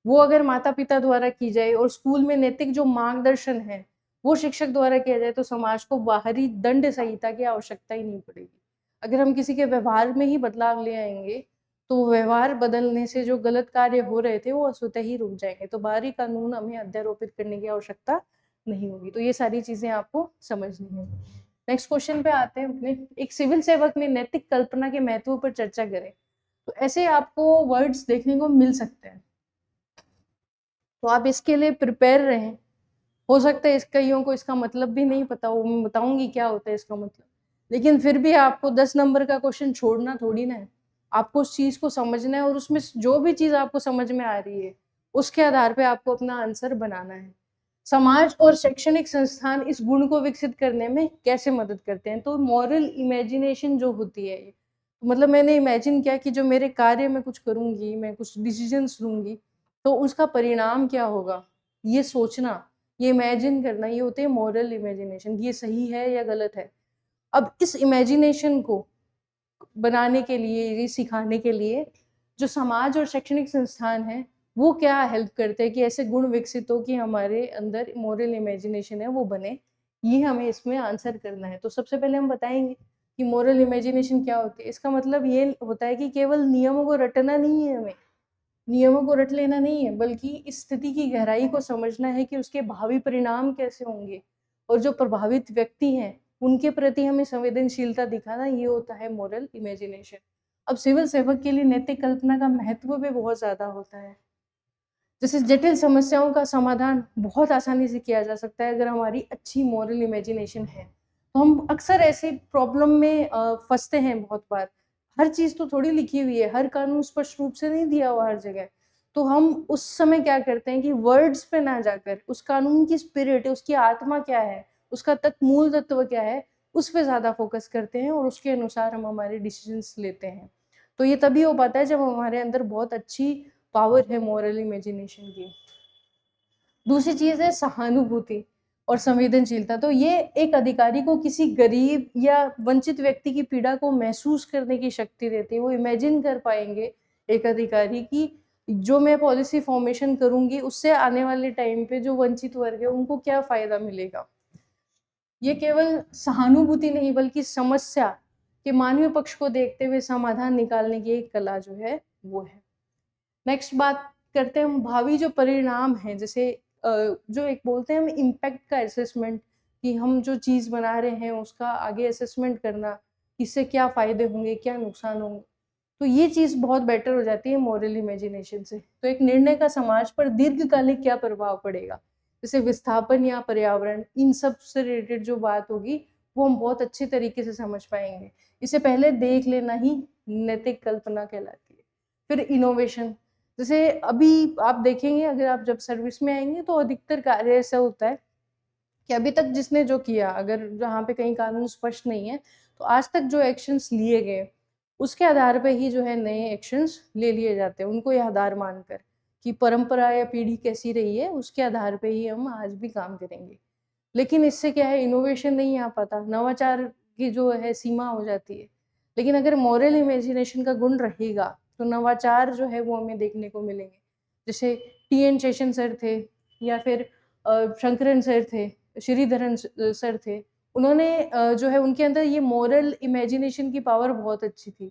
वो अगर माता पिता द्वारा की जाए और स्कूल में नैतिक जो मार्गदर्शन है वो शिक्षक द्वारा किया जाए, तो समाज को बाहरी दंड संहिता की आवश्यकता ही नहीं पड़ेगी। अगर हम किसी के व्यवहार में ही बदलाव ले आएंगे, तो व्यवहार बदलने से जो गलत कार्य हो रहे थे वो स्वतः ही रुक जाएंगे। तो बाहरी कानून हमें अध्यारोपित करने की आवश्यकता नहीं होगी। तो ये सारी चीजें आपको समझनी है। नेक्स्ट क्वेश्चन पे आते हैं अपने। एक सिविल सेवक ने नैतिक कल्पना के महत्व पर चर्चा करें। तो ऐसे आपको वर्ड्स देखने को मिल सकते हैं, तो आप इसके लिए प्रिपेयर रहें। हो सकता है इस कईयों को इसका मतलब भी नहीं पता हो, मैं बताऊंगी क्या होता है इसका मतलब। लेकिन फिर भी आपको 10 नंबर का क्वेश्चन छोड़ना थोड़ी ना है। आपको उस चीज़ को समझना है और उसमें जो भी चीज़ आपको समझ में आ रही है, उसके आधार पे आपको अपना आंसर बनाना है। समाज और शैक्षणिक संस्थान इस गुण को विकसित करने में कैसे मदद करते हैं? तो मॉरल इमेजिनेशन जो होती है ये, मतलब मैंने इमेजिन किया कि जो मेरे कार्य में कुछ करूँगी, मैं कुछ डिसीज़न्स लूँगी, तो उसका परिणाम क्या होगा? ये सोचना, ये इमेजिन करना, ये होती है मॉरल इमेजिनेशन, ये सही है या गलत है। अब इस इमेजिनेशन को बनाने के लिए, ये सिखाने के लिए जो समाज और शैक्षणिक संस्थान हैं, वो क्या हेल्प करते हैं कि ऐसे गुण विकसित हो कि हमारे अंदर मॉरल इमेजिनेशन है वो बने, ये हमें इसमें आंसर करना है। तो सबसे पहले हम बताएँगे कि मॉरल इमेजिनेशन क्या होती है? इसका मतलब ये होता है कि केवल नियमों को रटना नहीं है हमें, नियमों को रट लेना नहीं है, बल्कि इस स्थिति की गहराई को समझना है कि उसके भावी परिणाम कैसे होंगे और जो प्रभावित व्यक्ति हैं, उनके प्रति हमें संवेदनशीलता दिखाना, ये होता है मोरल इमेजिनेशन। अब सिविल सेवक के लिए नैतिक कल्पना का महत्व भी बहुत ज़्यादा होता है। जैसे जटिल समस्याओं का समाधान बहुत आसानी से किया जा सकता है अगर हमारी अच्छी मॉरल इमेजिनेशन है। तो हम अक्सर ऐसे प्रॉब्लम में फँसते हैं बहुत बार। हर चीज़ तो थोड़ी लिखी हुई है, हर कानून स्पष्ट रूप से नहीं दिया हुआ हर जगह। तो हम उस समय क्या करते हैं कि वर्ड्स पे ना जाकर उस कानून की स्पिरिट, उसकी आत्मा क्या है, उसका मूल तत्व क्या है, उस पे ज़्यादा फ़ोकस करते हैं और उसके अनुसार हम हमारे डिसीज़न्स लेते हैं। तो ये तभी हो पाता है जब हमारे अंदर बहुत अच्छी पावर है मॉरल इमेजिनेशन की। दूसरी चीज़ है सहानुभूति और संवेदनशीलता। तो ये एक अधिकारी को किसी गरीब या वंचित व्यक्ति की पीड़ा को महसूस करने की शक्ति देती है। वो इमेजिन कर पाएँगे एक अधिकारी कि जो मैं पॉलिसी फ़ॉर्मेशन करूँगी उससे आने वाले टाइम पे जो वंचित वर्ग है उनको क्या फ़ायदा मिलेगा। ये केवल सहानुभूति नहीं बल्कि समस्या के मानवीय पक्ष को देखते हुए समाधान निकालने की एक कला जो है वो है। नेक्स्ट बात करते हैं हम भावी जो परिणाम हैं जैसे जो एक बोलते हैं हम इम्पैक्ट का असेसमेंट कि हम जो चीज़ बना रहे हैं उसका आगे असेसमेंट करना, इससे क्या फ़ायदे होंगे, क्या नुकसान होंगे। तो ये चीज़ बहुत बेटर हो जाती है मॉरल इमेजिनेशन से। तो एक निर्णय का समाज पर दीर्घकालिक क्या प्रभाव पड़ेगा, जैसे विस्थापन या पर्यावरण, इन सब से रिलेटेड जो बात होगी, वो हम बहुत अच्छे तरीके से समझ पाएँगे। इससे पहले देख लेना ही नैतिक कल्पना कहलाती है। फिर इनोवेशन, जैसे अभी आप देखेंगे अगर आप जब सर्विस में आएँगे तो अधिकतर कार्य ऐसा होता है कि अभी तक जिसने जो किया, अगर जहाँ पे कहीं कानून स्पष्ट नहीं है, तो आज तक जो एक्शन्स लिए गए, उसके आधार पे ही जो है नए एक्शन्स ले लिए जाते हैं, उनको ये आधार मानकर कि परंपरा या पीढ़ी कैसी रही है, उसके आधार पे ही हम आज भी काम करेंगे। लेकिन इससे क्या है इनोवेशन नहीं आ पाता, नवाचार की जो है सीमा हो जाती है। लेकिन अगर मॉरल इमेजिनेशन का गुण रहेगा, तो नवाचार जो है वो हमें देखने को मिलेंगे। जैसे टी.एन. शेषन सर थे या फिर शंकरन सर थे, श्रीधरन सर थे। उन्होंने जो है उनके अंदर ये मॉरल इमेजिनेशन की पावर बहुत अच्छी थी।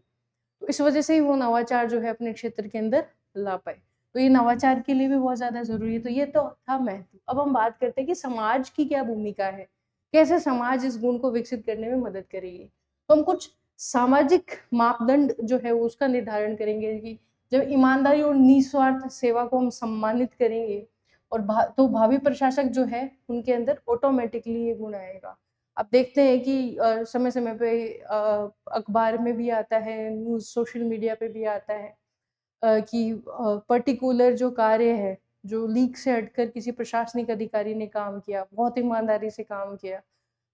तो इस वजह से ही वो नवाचार जो है अपने क्षेत्र के अंदर ला पाए। तो ये नवाचार के लिए भी बहुत ज़्यादा ज़रूरी है। तो ये तो था महत्व। अब हम बात करते हैं कि समाज की क्या भूमिका है? कैसे समाज इस गुण को विकसित करने में मदद करेगी? तो हम कुछ सामाजिक मापदंड जो है वो उसका निर्धारण करेंगे कि जब ईमानदारी और निस्वार्थ सेवा को हम सम्मानित करेंगे और तो भावी प्रशासक जो है उनके अंदर ऑटोमेटिकली ये गुण आएगा। आप देखते हैं कि समय-समय पे अखबार में भी आता है, न्यूज़ सोशल मीडिया पे भी आता है कि पर्टिकुलर जो कार्य है, जो लीक से हटकर किसी प्रशासनिक अधिकारी ने काम किया, बहुत ईमानदारी से काम किया।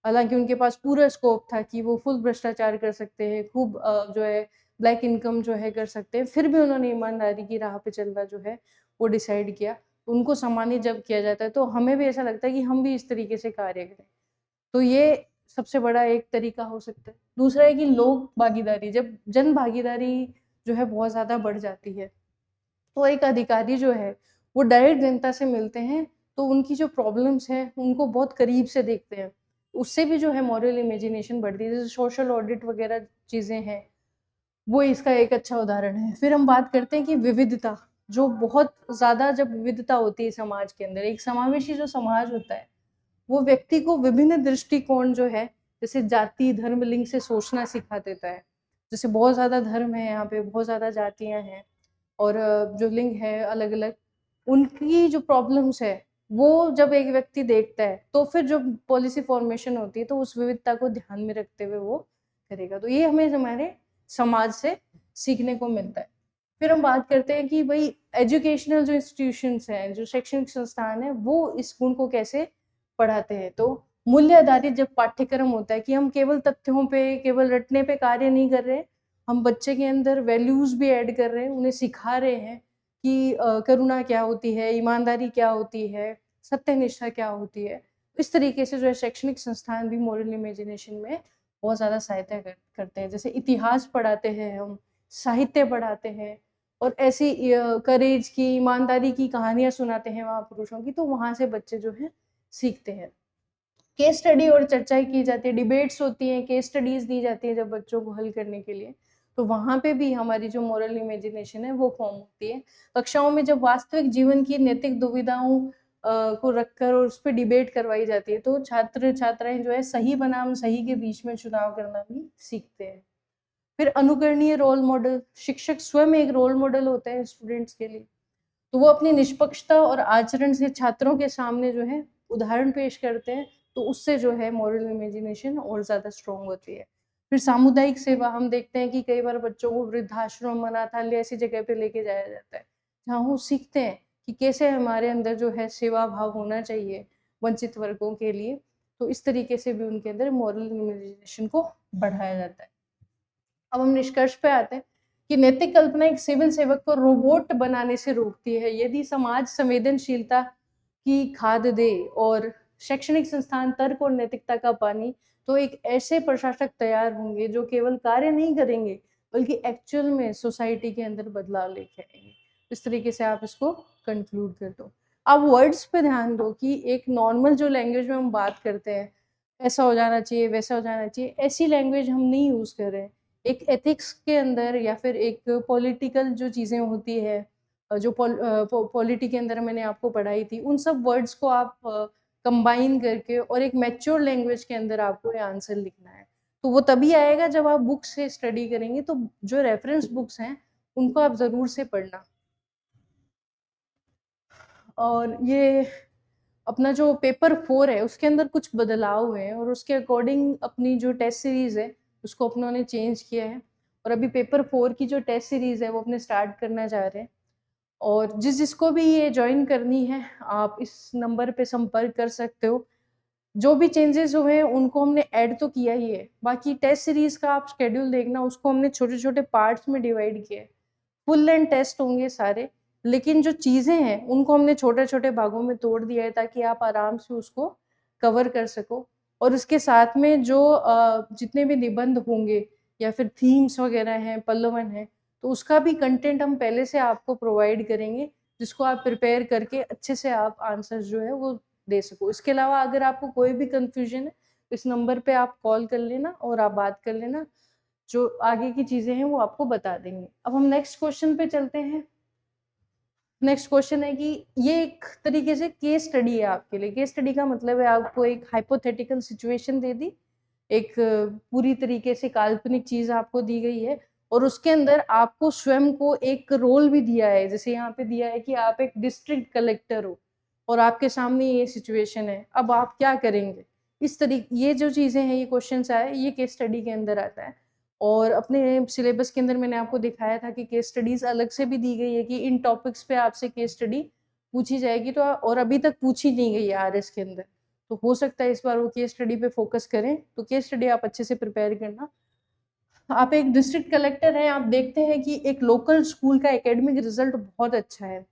हालाँकि उनके पास पूरा स्कोप था कि वो फुल भ्रष्टाचार कर सकते हैं, खूब जो है ब्लैक इनकम जो है कर सकते हैं, फिर भी उन्होंने ईमानदारी की राह पे चलना जो है वो डिसाइड किया। उनको सम्मानित जब किया जाता है, तो हमें भी ऐसा लगता है कि हम भी इस तरीके से कार्य करें। तो ये सबसे बड़ा एक तरीका हो सकता है। दूसरा है कि लोक भागीदारी, जब जन भागीदारी जो है बहुत ज़्यादा बढ़ जाती है, तो एक अधिकारी जो है, वो डायरेक्ट जनता से मिलते हैं, तो उनकी जो प्रॉब्लम्स हैं, उनको बहुत करीब से देखते हैं। उससे भी जो है मॉरल इमेजिनेशन बढ़ती है, जैसे सोशल ऑडिट वगैरह चीज़ें हैं, वो इसका एक अच्छा उदाहरण है। फिर हम बात करते हैं कि विविधता, जो बहुत ज़्यादा जब विविधता होती है समाज के अंदर, एक समावेशी जो समाज होता है, वो व्यक्ति को विभिन्न दृष्टिकोण जो है, जैसे जाति, धर्म, लिंग से सोचना सिखा देता है। जैसे बहुत ज़्यादा धर्म है यहाँ पे, बहुत ज़्यादा जातियाँ हैं और जो लिंग है अलग-अलग, उनकी जो प्रॉब्लम्स है, वो जब एक व्यक्ति देखता है, तो फिर जो पॉलिसी फॉर्मेशन होती है, तो उस विविधता को ध्यान में रखते हुए वो करेगा। तो ये हमें हमारे समाज से सीखने को मिलता है। फिर हम बात करते हैं कि भाई एजुकेशनल जो इंस्टीट्यूशंस हैं, जो शैक्षणिक संस्थान हैं, वो इस गुण को कैसे पढ़ाते हैं। तो मूल्य आधारित जब पाठ्यक्रम होता है कि हम केवल तथ्यों पे, केवल रटने पे कार्य नहीं कर रहे, हम बच्चे के अंदर वैल्यूज़ भी ऐड कर रहे हैं, उन्हें सिखा रहे हैं कि करुणा क्या होती है, ईमानदारी क्या होती है, सत्यनिष्ठा क्या होती है। इस तरीके से जो है शैक्षणिक संस्थान भी मोरल इमेजिनेशन में बहुत ज़्यादा सहायता करते हैं। जैसे इतिहास पढ़ाते हैं हम, साहित्य पढ़ाते हैं और ऐसी करेज की, ईमानदारी की कहानियाँ सुनाते हैं महापुरुषों की, तो वहाँ से बच्चे जो हैं सीखते हैं। केस स्टडी और चर्चाएँ की जाती है, डिबेट्स होती हैं, केस स्टडीज़ दी जाती है जब बच्चों को हल करने के लिए, तो वहाँ पे भी हमारी जो मोरल इमेजिनेशन है वो फॉर्म होती है। कक्षाओं में जब वास्तविक जीवन की नैतिक दुविधाओं को रखकर और उस पे डिबेट करवाई जाती है, तो छात्र-छात्राएँ जो है सही बनाम सही के बीच में चुनाव करना भी सीखते हैं। फिर अनुकरणीय रोल मॉडल, शिक्षक स्वयं एक रोल मॉडल होते हैं स्टूडेंट्स के लिए। तो वो अपनी निष्पक्षता और आचरण से छात्रों के सामने जो है उदाहरण पेश करते हैं, तो उससे जो है मोरल इमेजिनेशन और ज़्यादा स्ट्रॉन्ग होती है। फिर सामुदायिक सेवा, हम देखते हैं कि कई बार बच्चों को वृद्धाश्रम, अनाथालय ऐसी जगह पे लेके जाया जाता है, जहाँ वो सीखते हैं कि कैसे हमारे अंदर जो है सेवा भाव होना चाहिए वंचित वर्गों के लिए। तो इस तरीके से भी उनके अंदर मोरल इमेजिनेशन को बढ़ाया जाता है। अब हम निष्कर्ष पे आते हैं कि नैतिक कल्पना एक सिविल सेवक को रोबोट बनाने से रोकती है। यदि समाज संवेदनशीलता की खाद दे और शैक्षणिक संस्थान तर्क और नैतिकता का पानी, तो एक ऐसे प्रशासक तैयार होंगे जो केवल कार्य नहीं करेंगे, बल्कि एक्चुअल में सोसाइटी के अंदर बदलाव लेके आएंगे। इस तरीके से आप इसको कंक्लूड कर दो। आप वर्ड्स पे ध्यान दो कि एक नॉर्मल जो लैंग्वेज में हम बात करते हैं, ऐसा हो जाना चाहिए, वैसा हो जाना चाहिए, ऐसी लैंग्वेज हम नहीं यूज़ कर रहे हैं। एक एथिक्स के अंदर या फिर एक पॉलिटिकल जो चीज़ें होती है, जो पॉलिटी के अंदर मैंने आपको पढ़ाई थी, उन सब वर्ड्स को आप कंबाइन करके और एक मैच्योर लैंग्वेज के अंदर आपको ये आंसर लिखना है। तो वो तभी आएगा जब आप बुक से स्टडी करेंगे। तो जो रेफरेंस बुक्स हैं, उनको आप ज़रूर से पढ़ना। और ये अपना जो पेपर 4 है, उसके अंदर कुछ बदलाव हुए हैं और उसके अकॉर्डिंग अपनी जो टेस्ट सीरीज़ है, उसको अपनों ने चेंज किया है। और अभी पेपर 4 की जो टेस्ट सीरीज़ है, वो अपने स्टार्ट करना चाह रहे हैं। और जिसको भी ये जॉइन करनी है, आप इस नंबर पे संपर्क कर सकते हो। जो भी चेंजेस हुए हैं, उनको हमने ऐड तो किया ही है। बाकी टेस्ट सीरीज़ का आप शेड्यूल देखना, उसको हमने छोटे-छोटे पार्ट्स में डिवाइड किया है। फुल लेंथ टेस्ट होंगे सारे, लेकिन जो चीज़ें हैं, उनको हमने छोटे-छोटे भागों में तोड़ दिया है ताकि आप आराम से उसको कवर कर सको। और उसके साथ में जो जितने भी निबंध होंगे या फिर थीम्स वगैरह हैं, पल्लवन हैं, तो उसका भी कंटेंट हम पहले से आपको प्रोवाइड करेंगे, जिसको आप प्रिपेयर करके अच्छे से आप आंसर्स जो है वो दे सको। इसके अलावा अगर आपको कोई भी कन्फ्यूज़न है, इस नंबर पे आप कॉल कर लेना और आप बात कर लेना। जो आगे की चीज़ें हैं वो आपको बता देंगे। अब हम नेक्स्ट क्वेश्चन पे चलते हैं। नेक्स्ट क्वेश्चन है कि ये एक तरीके से केस स्टडी है आपके लिए। केस स्टडी का मतलब है आपको एक हाइपोथेटिकल सिचुएशन दे दी, एक पूरी तरीके से काल्पनिक चीज़ आपको दी गई है और उसके अंदर आपको स्वयं को एक रोल भी दिया है। जैसे यहाँ पे दिया है कि आप एक डिस्ट्रिक्ट कलेक्टर हो और आपके सामने ये सिचुएशन है, अब आप क्या करेंगे? ये जो चीज़ें हैं, ये क्वेश्चन्स आए, ये केस स्टडी के अंदर आता है। और अपने सिलेबस के अंदर मैंने आपको दिखाया था कि केस स्टडीज़ अलग से भी दी गई है कि इन टॉपिक्स पे आपसे केस स्टडी पूछी जाएगी। तो और अभी तक पूछी नहीं गई है आरएस के अंदर। तो हो सकता है इस बार वो केस स्टडी पे फ़ोकस करें, तो केस स्टडी आप अच्छे से प्रिपेयर करना। आप एक डिस्ट्रिक्ट कलेक्टर हैं, आप देखते हैं कि एक लोकल स्कूल का एकेडमिक रिज़ल्ट बहुत अच्छा है।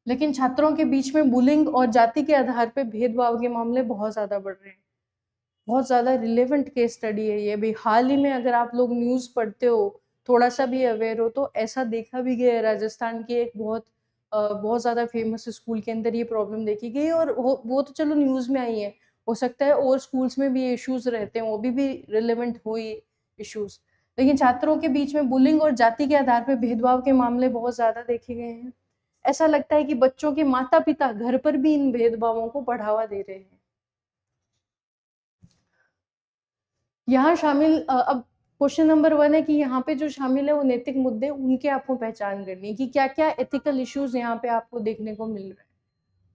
लेकिन छात्रों के बीच में बुलिंग और जाति के आधार पे भेदभाव के मामले बहुत ज़्यादा बढ़ रहे हैं। बहुत ज़्यादा रिलेवेंट केस स्टडी है ये भी। हाल ही में अगर आप लोग न्यूज़ पढ़ते हो, थोड़ा-सा भी अवेयर हो, तो ऐसा देखा भी गया है राजस्थान की एक बहुत ज़्यादा फेमस स्कूल के अंदर ये प्रॉब्लम देखी गई और वो तो चलो न्यूज़ में आई है। हो सकता है और स्कूल्स में भी ये इश्यूज़ रहते हों, अभी भी रिलेवेंट हो ये इश्यूज़। लेकिन छात्रों के बीच में बुलिंग और जाति के आधार पे भेदभाव के मामले बहुत ज़्यादा देखे गए हैं। ऐसा लगता है कि बच्चों के माता-पिता घर पर भी इन भेदभावों को बढ़ावा दे रहे हैं। यहाँ शामिल अब क्वेश्चन नंबर 1 है कि यहाँ पे जो शामिल है वो नैतिक मुद्दे, उनकी आपको पहचान करनी है कि क्या-क्या एथिकल इश्यूज़ यहाँ पे आपको देखने को मिल रहे हैं।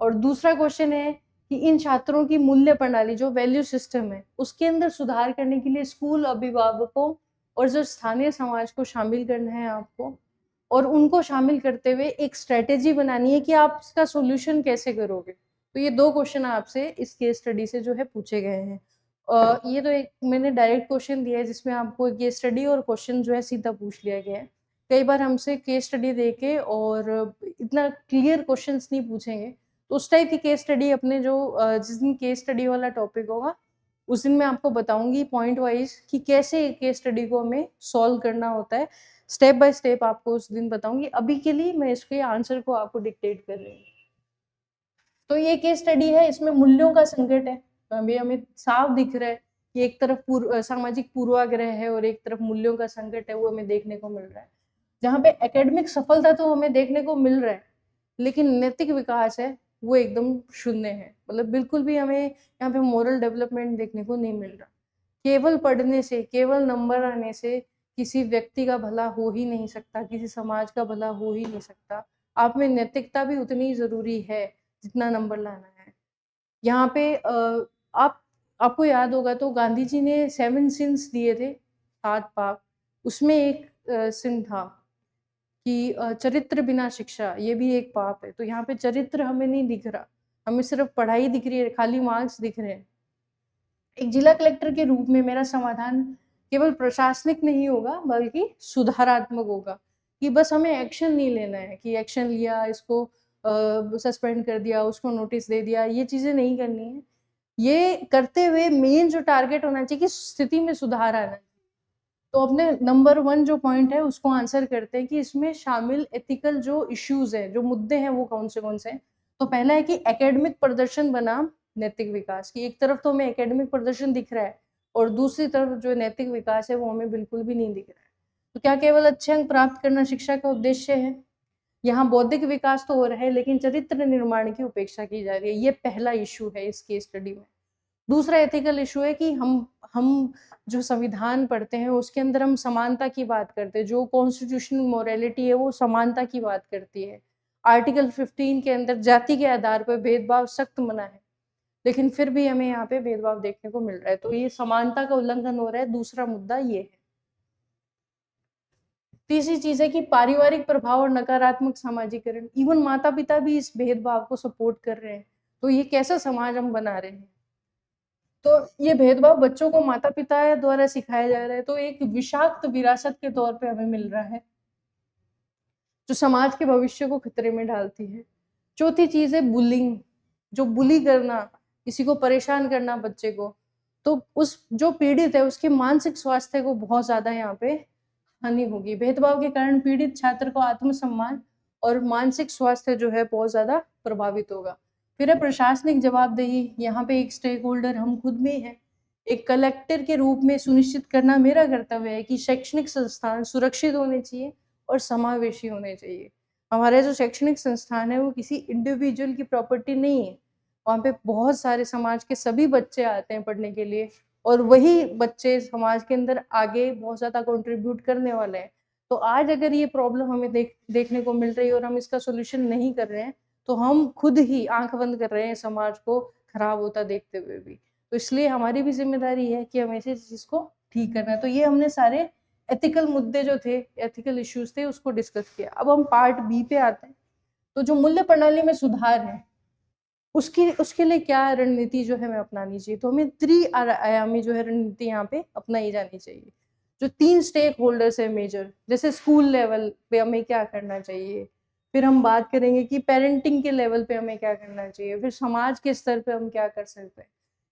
और दूसरा क्वेश्चन है कि इन छात्रों की मूल्य प्रणाली जो वैल्यू सिस्टम है, उसके अंदर सुधार करने के लिए स्कूल, अभिभावकों और जो स्थानीय समाज को शामिल करना है आपको, और उनको शामिल करते हुए एक स्ट्रैटेजी बनानी है कि आप इसका सॉल्यूशन कैसे करोगे। तो ये 2 क्वेश्चन आपसे इस केस स्टडी से जो है पूछे गए हैं। ये तो एक मैंने डायरेक्ट क्वेश्चन दिया है जिसमें आपको केस स्टडी और क्वेश्चन जो है सीधा पूछ लिया गया है। कई बार हमसे केस स्टडी देके और इतना क्लियर क्वेश्चंस नहीं पूछेंगे, तो उस टाइप की केस स्टडी अपने जो जिस दिन केस स्टडी वाला टॉपिक होगा, उस दिन मैं आपको बताऊँगी पॉइंट वाइज़ कि कैसे केस स्टडी को हमें सॉल्व करना होता है। स्टेप बाय स्टेप आपको उस दिन बताऊँगी। अभी के लिए मैं इसके आंसर को आपको डिक्टेट कर रही हूँ। तो ये केस स्टडी है, इसमें मूल्यों का संकट है। अभी हमें साफ दिख रहा है कि एक तरफ सामाजिक पूर्वाग्रह है और एक तरफ मूल्यों का संकट है, वो हमें देखने को मिल रहा है। जहाँ पे एकेडमिक सफलता तो हमें देखने को मिल रहा है, लेकिन नैतिक विकास है, वो एकदम शून्य है। मतलब बिल्कुल भी हमें यहाँ पे मोरल डेवलपमेंट देखने को नहीं मिल रहा। केवल पढ़ने से, केवल नंबर आने से किसी व्यक्ति का भला हो ही नहीं सकता, किसी समाज का भला हो ही नहीं सकता। आप में नैतिकता भी उतनी ज़रूरी है, जितना नंबर लाना है। यहाँ पे आपको याद होगा तो गांधी जी ने 7 सिन्स दिए थे, 7 पाप। उसमें एक सिन था कि चरित्र बिना शिक्षा, ये भी एक पाप है। तो यहाँ पे चरित्र हमें नहीं दिख रहा, हमें सिर्फ पढ़ाई दिख रही है, खाली मार्क्स दिख रहे हैं। एक जिला कलेक्टर के रूप में मेरा समाधान केवल प्रशासनिक नहीं होगा, बल्कि सुधारात्मक होगा कि बस हमें एक्शन नहीं लेना है कि एक्शन लिया, इसको सस्पेंड कर दिया, उसको नोटिस दे दिया, ये चीज़ें नहीं करनी है। ये करते हुए मेन जो टारगेट होना चाहिए कि स्थिति में सुधार आना है। तो अपने नंबर 1 जो पॉइंट है उसको आंसर करते हैं कि इसमें शामिल एथिकल जो इश्यूज़ हैं, जो मुद्दे हैं वो कौन से हैं। तो पहला है कि एकेडमिक प्रदर्शन बनाम नैतिक विकास, की एक तरफ तो हमें एकेडमिक प्रदर्शन दिख रहा है और दूसरी तरफ जो नैतिक विकास है वो हमें बिल्कुल भी नहीं दिख रहा है। तो क्या केवल अच्छे अंक प्राप्त करना शिक्षा का उद्देश्य है? यहाँ बौद्धिक विकास तो हो रहा है, लेकिन चरित्र निर्माण की उपेक्षा की जा रही है। ये पहला इश्यू है इस केस स्टडी में। दूसरा एथिकल इश्यू है कि हम जो संविधान पढ़ते हैं उसके अंदर हम समानता की बात करते हैं। जो कॉन्स्टिट्यूशनल मोरालिटी है वो समानता की बात करती है। आर्टिकल 15 के अंदर जाति के आधार पर भेदभाव सख्त मना है, लेकिन फिर भी हमें यहाँ पे भेदभाव देखने को मिल रहा है। तो ये समानता का उल्लंघन हो रहा है। दूसरा मुद्दा ये है। तीसरी चीज है कि पारिवारिक प्रभाव और नकारात्मक सामाजिकरण। इवन माता पिता भी इस भेदभाव को सपोर्ट कर रहे हैं। तो ये कैसा समाज हम बना रहे हैं? तो ये भेदभाव बच्चों को माता पिता द्वारा सिखाया जा रहा है, तो एक विषाक्त विरासत के तौर पे हमें मिल रहा है, जो समाज के भविष्य को खतरे में डालती है। चौथी चीज है बुलिंग, जो बुली करना, किसी को परेशान करना बच्चे को, तो उस जो पीड़ित है उसके मानसिक स्वास्थ्य को बहुत ज्यादा यहाँ पे हानि होगी। भेदभाव के कारण पीड़ित छात्र को आत्मसम्मान और मानसिक स्वास्थ्य जो है बहुत ज्यादा प्रभावित होगा। फिर है प्रशासनिक जवाबदेही। यहाँ पे एक स्टेक होल्डर हम खुद में हैं। एक कलेक्टर के रूप में सुनिश्चित करना मेरा कर्तव्य है कि शैक्षणिक संस्थान सुरक्षित होने चाहिए और समावेशी होने चाहिए। हमारे जो शैक्षणिक संस्थान है वो किसी इंडिविजुअल की प्रॉपर्टी नहीं है। वहाँ पे बहुत सारे समाज के सभी बच्चे आते हैं पढ़ने के लिए, और वही बच्चे समाज के अंदर आगे बहुत ज़्यादा कंट्रीब्यूट करने वाले हैं। तो आज अगर ये प्रॉब्लम हमें देखने को मिल रही है और हम इसका सॉल्यूशन नहीं कर रहे हैं, तो हम खुद ही आँख बंद कर रहे हैं समाज को खराब होता देखते हुए भी। तो इसलिए हमारी भी ज़िम्मेदारी है कि हमें इस चीज़ को ठीक करना है। तो ये हमने सारे एथिकल मुद्दे जो थे, एथिकल इश्यूज़ थे, उसको डिस्कस किया। अब हम पार्ट बी पे आते हैं। तो जो मूल्य प्रणाली में सुधार है, उसके लिए क्या रणनीति जो है हमें अपनानी चाहिए? तो हमें त्रि-आयामी जो है रणनीति यहाँ पे अपनाई जानी चाहिए। जो 3 स्टेक होल्डर्स है मेजर, जैसे स्कूल लेवल पे हमें क्या करना चाहिए, फिर हम बात करेंगे कि पेरेंटिंग के लेवल पे हमें क्या करना चाहिए, फिर समाज के स्तर पे हम क्या कर सकते हैं।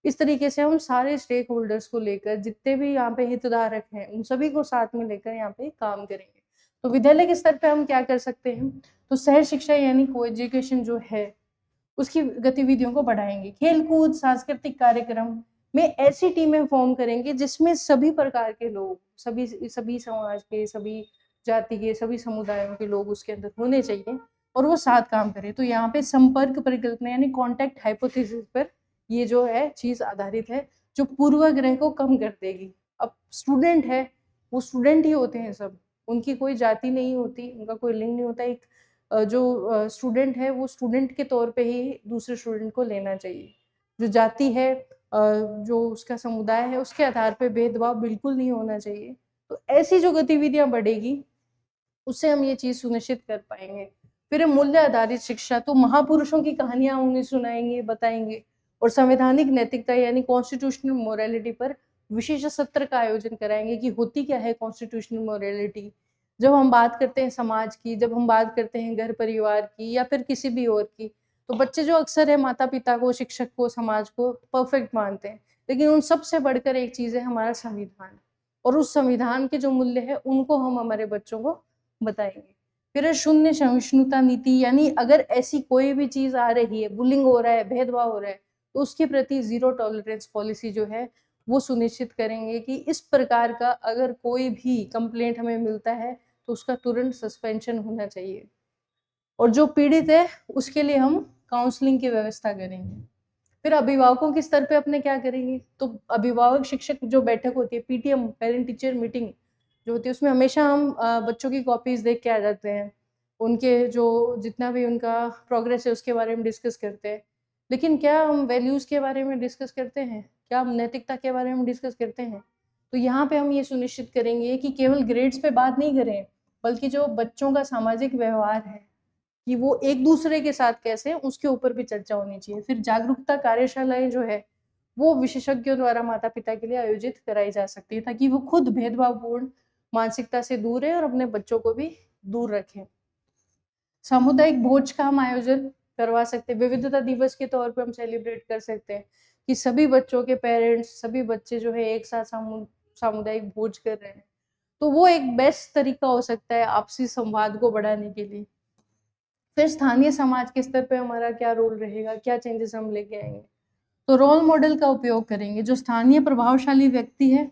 इस तरीके से हम सारे स्टेक होल्डर्स को लेकर, जितने भी यहाँ पे हितधारक हैं, उन सभी को साथ में लेकर यहाँ पे काम करेंगे। तो विद्यालय के स्तर पे हम क्या कर सकते हैं? तो सह शिक्षा यानी को-एजुकेशन जो है, उसकी गतिविधियों को बढ़ाएँगे। खेल-कूद, सांस्कृतिक कार्यक्रम में ऐसी टीमें फ़ॉर्म करेंगे जिसमें सभी प्रकार के लोग, सभी समाज के, सभी जाति के, सभी समुदायों के लोग उसके अंदर होने चाहिए और वो साथ काम करें। तो यहाँ पे संपर्क परिकल्पना यानी कॉन्टैक्ट हाइपोथेसिस पर ये जो है चीज़ आधारित है, जो पूर्वाग्रह को कम कर देगी। अब स्टूडेंट है, वो स्टूडेंट ही होते हैं सब, उनकी कोई जाति नहीं होती, उनका कोई लिंग नहीं होता। एक जो स्टूडेंट है वो स्टूडेंट के तौर पे ही दूसरे स्टूडेंट को लेना चाहिए। जो जाति है, जो उसका समुदाय है, उसके आधार पे भेदभाव बिल्कुल नहीं होना चाहिए। तो ऐसी जो गतिविधियाँ बढ़ेगी, उससे हम ये चीज़ सुनिश्चित कर पाएँगे। फिर मूल्य आधारित शिक्षा, तो महापुरुषों की कहानियाँ उन्हें सुनाएँगे, बताएँगे, और संवैधानिक नैतिकता यानी कॉन्स्टिट्यूशनल मोरालिटी पर विशेष सत्र का आयोजन कराएँगे कि होती क्या है कॉन्स्टिट्यूशनल मोरालिटी। जब हम बात करते हैं समाज की, जब हम बात करते हैं घर परिवार की या फिर किसी भी और की, तो बच्चे जो अक्सर है माता-पिता को, शिक्षक को, समाज को परफेक्ट मानते हैं। लेकिन उन सब से बढ़कर एक चीज़ है हमारा संविधान, और उस संविधान के जो मूल्य है उनको हम हमारे बच्चों को बताएँगे। फिर है शून्य सहिष्णुता नीति, यानी अगर ऐसी कोई भी चीज़ आ रही है, बुलिंग हो रहा है, भेदभाव हो रहा है, तो उसके प्रति ज़ीरो टॉलरेंस पॉलिसी जो है, वो सुनिश्चित करेंगे कि इस प्रकार का अगर कोई भी कंप्लेंट हमें मिलता है, तो उसका तुरंत सस्पेंशन होना चाहिए। और जो पीड़ित है, उसके लिए हम काउंसलिंग की व्यवस्था करेंगे। फिर अभिभावकों के स्तर पे अपने क्या करेंगे, तो अभिभावक शिक्षक जो बैठक होती है, पीटीएम, पेरेंट टीचर मीटिंग जो होती है, उसमें हमेशा हम बच्चों की कॉपीज देख के आ जाते हैं, उनके जो जितना भी उनका प्रोग्रेस है उसके बारे में डिस्कस करते हैं। लेकिन क्या हम वैल्यूज के बारे में डिस्कस करते हैं, क्या हम नैतिकता के बारे में डिस्कस करते हैं? तो यहाँ पे हम ये सुनिश्चित करेंगे कि केवल ग्रेड्स पे बात नहीं करें, बल्कि जो बच्चों का सामाजिक व्यवहार है कि वो एक दूसरे के साथ कैसे हैं, उसके ऊपर भी चर्चा होनी चाहिए। फिर जागरूकता कार्यशालाएं जो है, वो विशेषज्ञों द्वारा माता-पिता के लिए आयोजित कराई जा सकती है, ताकि वो खुद भेदभावपूर्ण मानसिकता से दूर रहें और अपने बच्चों को भी दूर रखें। सामुदायिक भोज का हम आयोजन करवा सकते हैं, विविधता दिवस के तौर पे हम सेलिब्रेट कर सकते हैं कि सभी बच्चों के पेरेंट्स, सभी बच्चे जो है एक साथ सामुदायिक भोज कर रहे हैं। तो वो एक बेस्ट तरीका हो सकता है आपसी संवाद को बढ़ाने के लिए। फिर स्थानीय समाज के स्तर पे हमारा क्या रोल रहेगा, क्या चेंजेस हम लेके आएँगे? तो रोल मॉडल का उपयोग करेंगे, जो स्थानीय प्रभावशाली व्यक्ति है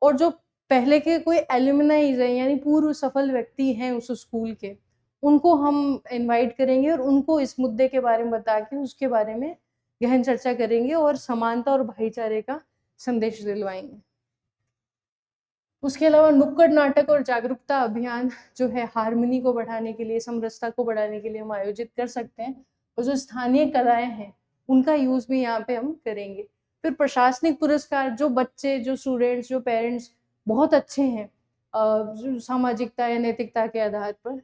और जो पहले के कोई एलुमनाइज़ हैं, यानी पूर्व सफल व्यक्ति हैं उस स्कूल के, उनको हम इनवाइट करेंगे और उनको इस मुद्दे के बारे में बता के उसके बारे में गहन चर्चा करेंगे और समानता और भाईचारे का संदेश दिलवाएँगे। उसके अलावा नुक्कड़ नाटक और जागरूकता अभियान जो है हार्मनी को बढ़ाने के लिए, समरसता को बढ़ाने के लिए हम आयोजित कर सकते हैं, और जो स्थानीय कलाएँ हैं, उनका यूज़ भी यहाँ पे हम करेंगे। फिर प्रशासनिक पुरस्कार, जो बच्चे, जो स्टूडेंट्स, जो पेरेंट्स बहुत अच्छे हैं जो सामाजिकता या नैतिकता के आधार पर,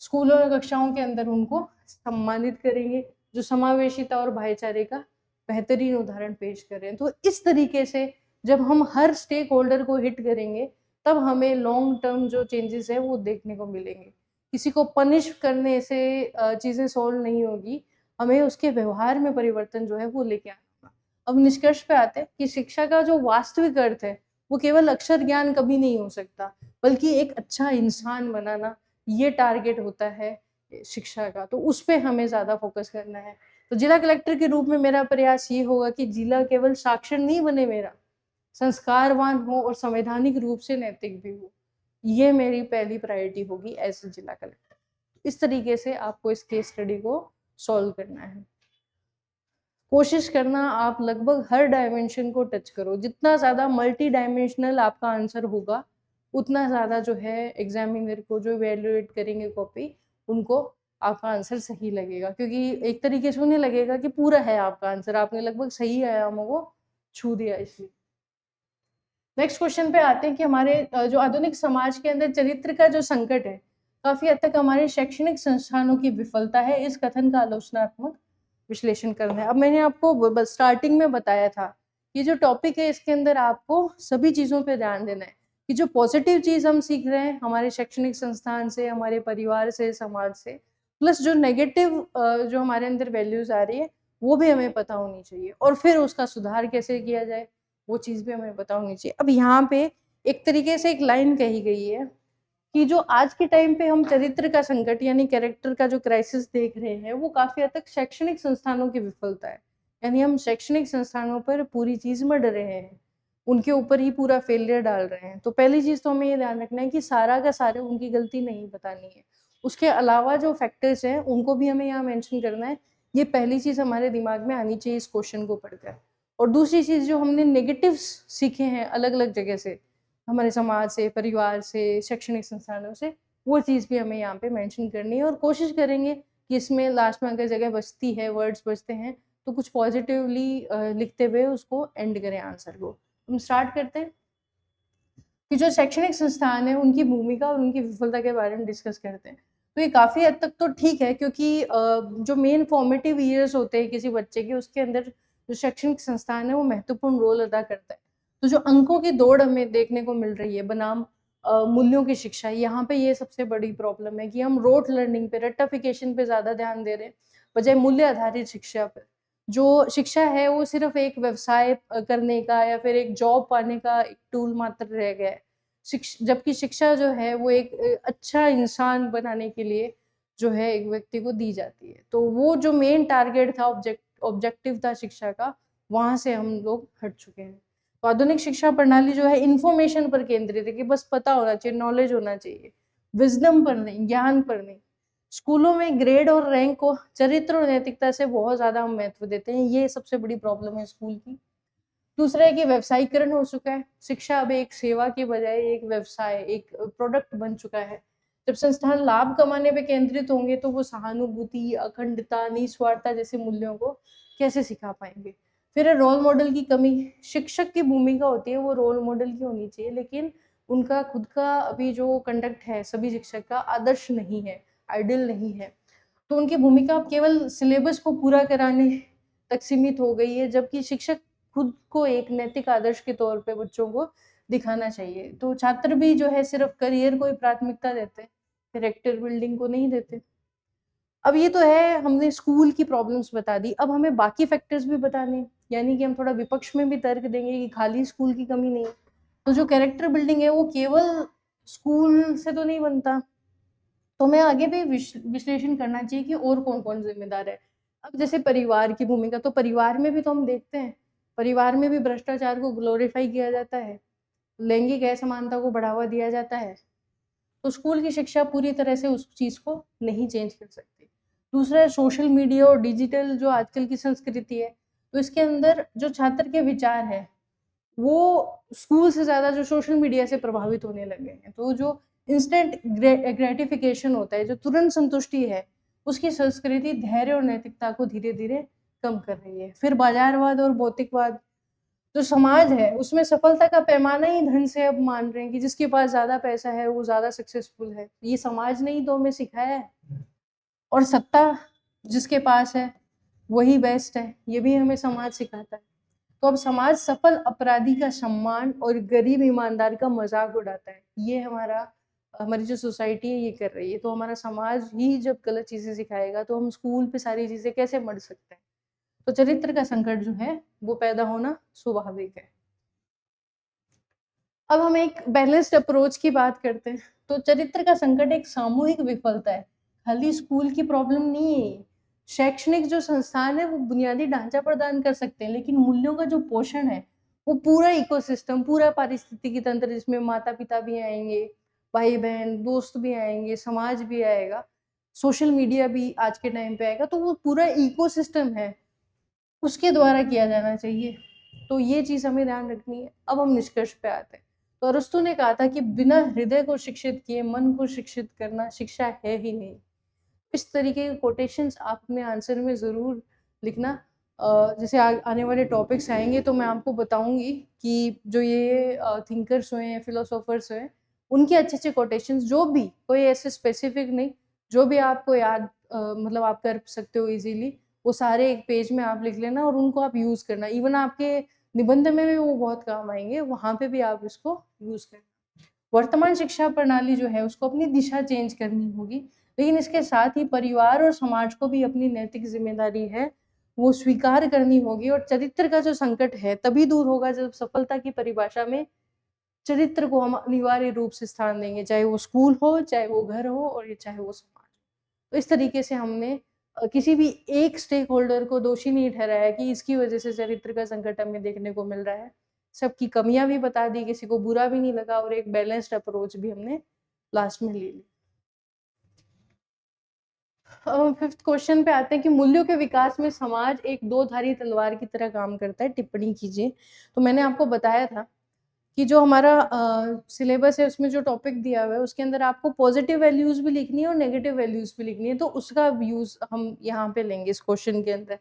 स्कूलों और कक्षाओं के अंदर उनको सम्मानित करेंगे, जो समावेशिता और भाईचारे का बेहतरीन उदाहरण पेश कर रहे हैं। तो इस तरीके से जब हम हर स्टेक होल्डर को हिट करेंगे, तब हमें लॉन्ग टर्म जो चेंजेस हैं वो देखने को मिलेंगे। किसी को पनिश करने से चीज़ें सॉल्व नहीं होगी, हमें उसके व्यवहार में परिवर्तन जो है वो लेके आना होगा। अब निष्कर्ष पे आते हैं कि शिक्षा का जो वास्तविक अर्थ है, वो केवल अक्षर ज्ञान कभी नहीं हो सकता, बल्कि एक अच्छा इंसान बनाना, ये टारगेट होता है शिक्षा का। तो उस पे हमें ज़्यादा फोकस करना है। तो जिला कलेक्टर के रूप में मेरा प्रयास ये होगा कि जिला केवल साक्षर नहीं बने मेरा, संस्कारवान हो और संवैधानिक रूप से नैतिक भी हो। ये मेरी पहली प्रायोरिटी होगी एज़ अ जिला कलेक्टर। इस तरीके से आपको इस केस स्टडी को सॉल्व करना है। कोशिश करना आप लगभग हर डायमेंशन को टच करो। जितना ज़्यादा मल्टी डायमेंशनल आपका आंसर होगा, उतना ज़्यादा जो है एग्ज़ामिनर को जो इवैल्यूएट करेंगे कॉपी, उनको आपका आंसर सही लगेगा। क्योंकि एक तरीके से उन्हें लगेगा कि पूरा है आपका आंसर, आपने लगभग सही आयामों को छू दिया इसलिए। नेक्स्ट क्वेश्चन पे आते हैं कि हमारे जो आधुनिक समाज के अंदर चरित्र का जो संकट है, काफ़ी हद तक हमारे शैक्षणिक संस्थानों की विफलता है, इस कथन का आलोचनात्मक विश्लेषण करना है। अब मैंने आपको स्टार्टिंग में बताया था, ये जो टॉपिक है इसके अंदर आपको सभी चीज़ों पे ध्यान देना है कि जो पॉजिटिव चीज़ हम सीख रहे हैं हमारे शैक्षणिक संस्थान से, हमारे परिवार से, समाज से, प्लस जो नेगेटिव जो हमारे अंदर वैल्यूज़ आ रही है, वो भी हमें पता होनी चाहिए, और फिर उसका सुधार कैसे किया जाए, वो चीज़ भी हमें पता होनी चाहिए। अब यहाँ पे एक तरीके से एक लाइन कही गई है कि जो आज के टाइम पे हम चरित्र का संकट यानी कैरेक्टर का जो क्राइसिस देख रहे हैं, वो काफ़ी हद तक शैक्षणिक संस्थानों की विफलता है। यानी हम शैक्षणिक संस्थानों पर पूरी चीज़ मढ़ रहे हैं, उनके ऊपर ही पूरा फेलियर डाल रहे हैं। तो पहली चीज़ तो हमें ये ध्यान रखना है कि सारा का सारा उनकी गलती नहीं बतानी है। उसके अलावा जो फैक्टर्स हैं, उनको भी हमें यहाँ मेंशन करना है। ये पहली चीज़ हमारे दिमाग में आनी चाहिए इस क्वेश्चन को पढ़कर। और दूसरी चीज़ जो हमने नेगेटिव्स सीखे हैं अलग-अलग जगह से, हमारे समाज से, परिवार से, शैक्षणिक संस्थानों से, वो चीज़ भी हमें यहाँ पे मेंशन करनी है, और कोशिश करेंगे कि इसमें लास्ट में अगर जगह बचती है, वर्ड्स बचते हैं, तो कुछ पॉजिटिवली लिखते हुए उसको एंड करें आंसर को। हम स्टार्ट करते हैं कि जो शैक्षणिक संस्थान है उनकी भूमिका और उनकी विफलता के बारे में डिस्कस करते हैं। तो ये काफ़ी हद तक तो ठीक है, क्योंकि जो मेन फॉर्मेटिव ईयर्स होते हैं किसी बच्चे के, उसके अंदर जो शैक्षणिक संस्थान है वो महत्वपूर्ण रोल अदा करता है। तो जो अंकों की दौड़ हमें देखने को मिल रही है बनाम मूल्यों की शिक्षा, यहाँ पे ये सबसे बड़ी प्रॉब्लम है कि हम रोट लर्निंग पे, रट्टाफिकेशन पे ज़्यादा ध्यान दे रहे हैं बजाय मूल्य आधारित शिक्षा पर। जो शिक्षा है वो सिर्फ एक व्यवसाय करने का या फिर एक जॉब पाने का एक टूल मात्र रह गया है। जबकि शिक्षा जो है वो एक अच्छा इंसान बनाने के लिए जो है एक व्यक्ति को दी जाती है। तो वो जो मेन टारगेट था, ऑब्जेक्टिव था शिक्षा का, वहाँ से हम लोग हट चुके हैं। तो आधुनिक शिक्षा प्रणाली जो है इन्फॉर्मेशन पर केंद्रित है कि बस पता होना चाहिए, नॉलेज होना चाहिए, विज़डम पर नहीं, ज्ञान पर नहीं। स्कूलों में ग्रेड और रैंक को चरित्र और नैतिकता से बहुत ज़्यादा हम महत्व देते हैं, ये सबसे बड़ी प्रॉब्लम है स्कूल की। दूसरा है कि व्यवसायीकरण हो चुका है, शिक्षा अब एक सेवा की बजाय एक व्यवसाय, एक प्रोडक्ट बन चुका है। जब संस्थान लाभ कमाने पे केंद्रित होंगे तो वो सहानुभूति, अखंडता, निस्वार्थता जैसे मूल्यों को कैसे सिखा पाएंगे। फिर है रोल मॉडल की कमी। शिक्षक की भूमिका होती है वो रोल मॉडल की होनी चाहिए, लेकिन उनका खुद का अभी जो कंडक्ट है सभी शिक्षक का आदर्श नहीं है, आइडियल नहीं है। तो उनकी भूमिका अब केवल सिलेबस को पूरा कराने तक सीमित हो गई है, जबकि शिक्षक खुद को एक नैतिक आदर्श के तौर पे बच्चों को दिखाना चाहिए। तो छात्र भी जो है सिर्फ करियर को ही प्राथमिकता देते हैं, कैरेक्टर बिल्डिंग को नहीं देते। अब ये तो है, हमने स्कूल की प्रॉब्लम्स बता दी, अब हमें बाकी फैक्टर्स भी बताने हैं, यानी कि हम थोड़ा विपक्ष में भी तर्क देंगे कि खाली स्कूल की कमी नहीं है। तो जो कैरेक्टर बिल्डिंग है वो केवल स्कूल से तो नहीं बनता, तो हमें आगे भी विश्लेषण करना चाहिए कि और कौन-कौन ज़िम्मेदार है। अब जैसे परिवार की भूमिका, तो परिवार में भी तो हम देखते हैं, परिवार में भी भ्रष्टाचार को ग्लोरीफाई किया जाता है, लैंगिक असमानता को बढ़ावा दिया जाता है। तो स्कूल की शिक्षा पूरी तरह से उस चीज़ को नहीं चेंज कर सकती। दूसरा है सोशल मीडिया और डिजिटल जो आजकल की संस्कृति है, तो इसके अंदर जो छात्र के विचार हैं, वो स्कूल से ज़्यादा जो सोशल मीडिया से प्रभावित होने लगे हैं। तो जो इंस्टेंट ग्रेटिफिकेशन होता है, जो तुरंत संतुष्टि है, उसकी संस्कृति धैर्य और नैतिकता को धीरे-धीरे कम कर रही है। फिर बाज़ारवाद और भौतिकवाद, जो समाज है उसमें सफलता का पैमाना ही धन से अब मान रहे हैं कि जिसके पास ज़्यादा पैसा है वो ज़्यादा सक्सेसफुल है। ये समाज ने ही तो हमें सिखाया है। और सत्ता जिसके पास है वही बेस्ट है, ये भी हमें समाज सिखाता है। तो अब समाज सफल अपराधी का सम्मान और गरीब ईमानदार का मजाक उड़ाता है। ये हमारी जो सोसाइटी है ये कर रही है। तो हमारा समाज ही जब गलत चीज़ें सिखाएगा तो हम स्कूल पे सारी चीज़ें कैसे मढ़ सकते हैं। तो चरित्र का संकट जो है वो पैदा होना स्वाभाविक है। अब हम एक बैलेंस्ड अप्रोच की बात करते हैं। तो चरित्र का संकट एक सामूहिक विफलता है, खाली स्कूल की प्रॉब्लम नहीं है ये। शैक्षणिक जो संस्थान है वो बुनियादी ढांचा प्रदान कर सकते हैं, लेकिन मूल्यों का जो पोषण है वो पूरा इकोसिस्टम, पूरा पारिस्थितिकी तंत्र, जिसमें माता-पिता भी आएँगे, भाई-बहन, दोस्त भी आएँगे, समाज भी आएगा, सोशल मीडिया भी आज के टाइम पे आएगा, तो वो पूरा इकोसिस्टम है, उसके द्वारा किया जाना चाहिए। तो ये चीज़ हमें ध्यान रखनी है। अब हम निष्कर्ष पे आते हैं। तो अरस्तू ने कहा था कि बिना हृदय को शिक्षित किए मन को शिक्षित करना शिक्षा है ही नहीं। इस तरीके के कोटेशंस आप अपने आंसर में ज़रूर लिखना। जैसे आने वाले टॉपिक्स आएँगे तो मैं आपको बताऊँगी कि जो ये थिंकर्स हुए हैं, फिलोसोफर्स हुए हैं, उनके अच्छे-अच्छे कोटेशंस, जो भी, कोई ऐसे स्पेसिफिक नहीं, जो भी आपको याद मतलब आप कर सकते हो ईज़िली, वो सारे एक पेज में आप लिख लेना और उनको आप यूज़ करना। इवन आपके निबंध में भी वो बहुत काम आएँगे, वहाँ पे भी आप इसको यूज़ करना। वर्तमान शिक्षा प्रणाली जो है उसको अपनी दिशा चेंज करनी होगी, लेकिन इसके साथ ही परिवार और समाज को भी अपनी नैतिक ज़िम्मेदारी है, वो स्वीकार करनी होगी। और चरित्र का जो संकट है तभी दूर होगा जब सफलता की परिभाषा में चरित्र को हम अनिवार्य रूप से स्थान देंगे, चाहे वो स्कूल हो, चाहे वो घर हो और ये चाहे वो समाज हो। तो इस तरीके से हमने किसी भी एक स्टेक होल्डर को दोषी नहीं ठहराया कि इसकी वजह से चरित्र का संकट हमें देखने को मिल रहा है। सबकी कमियाँ भी बता दी, किसी को बुरा भी नहीं लगा और एक बैलेंस्ड अप्रोच भी हमने लास्ट में ले ली। 5th क्वेश्चन पे आते हैं कि मूल्यों के विकास में समाज एक दो-धारी तलवार की तरह काम करता है, टिप्पणी कीजिए। तो मैंने आपको बताया था कि जो हमारा सिलेबस है उसमें जो टॉपिक दिया हुआ है उसके अंदर आपको पॉजिटिव वैल्यूज़ भी लिखनी है और नेगेटिव वैल्यूज़ भी लिखनी है, तो उसका यूज़ हम यहाँ पे लेंगे इस क्वेश्चन के अंदर।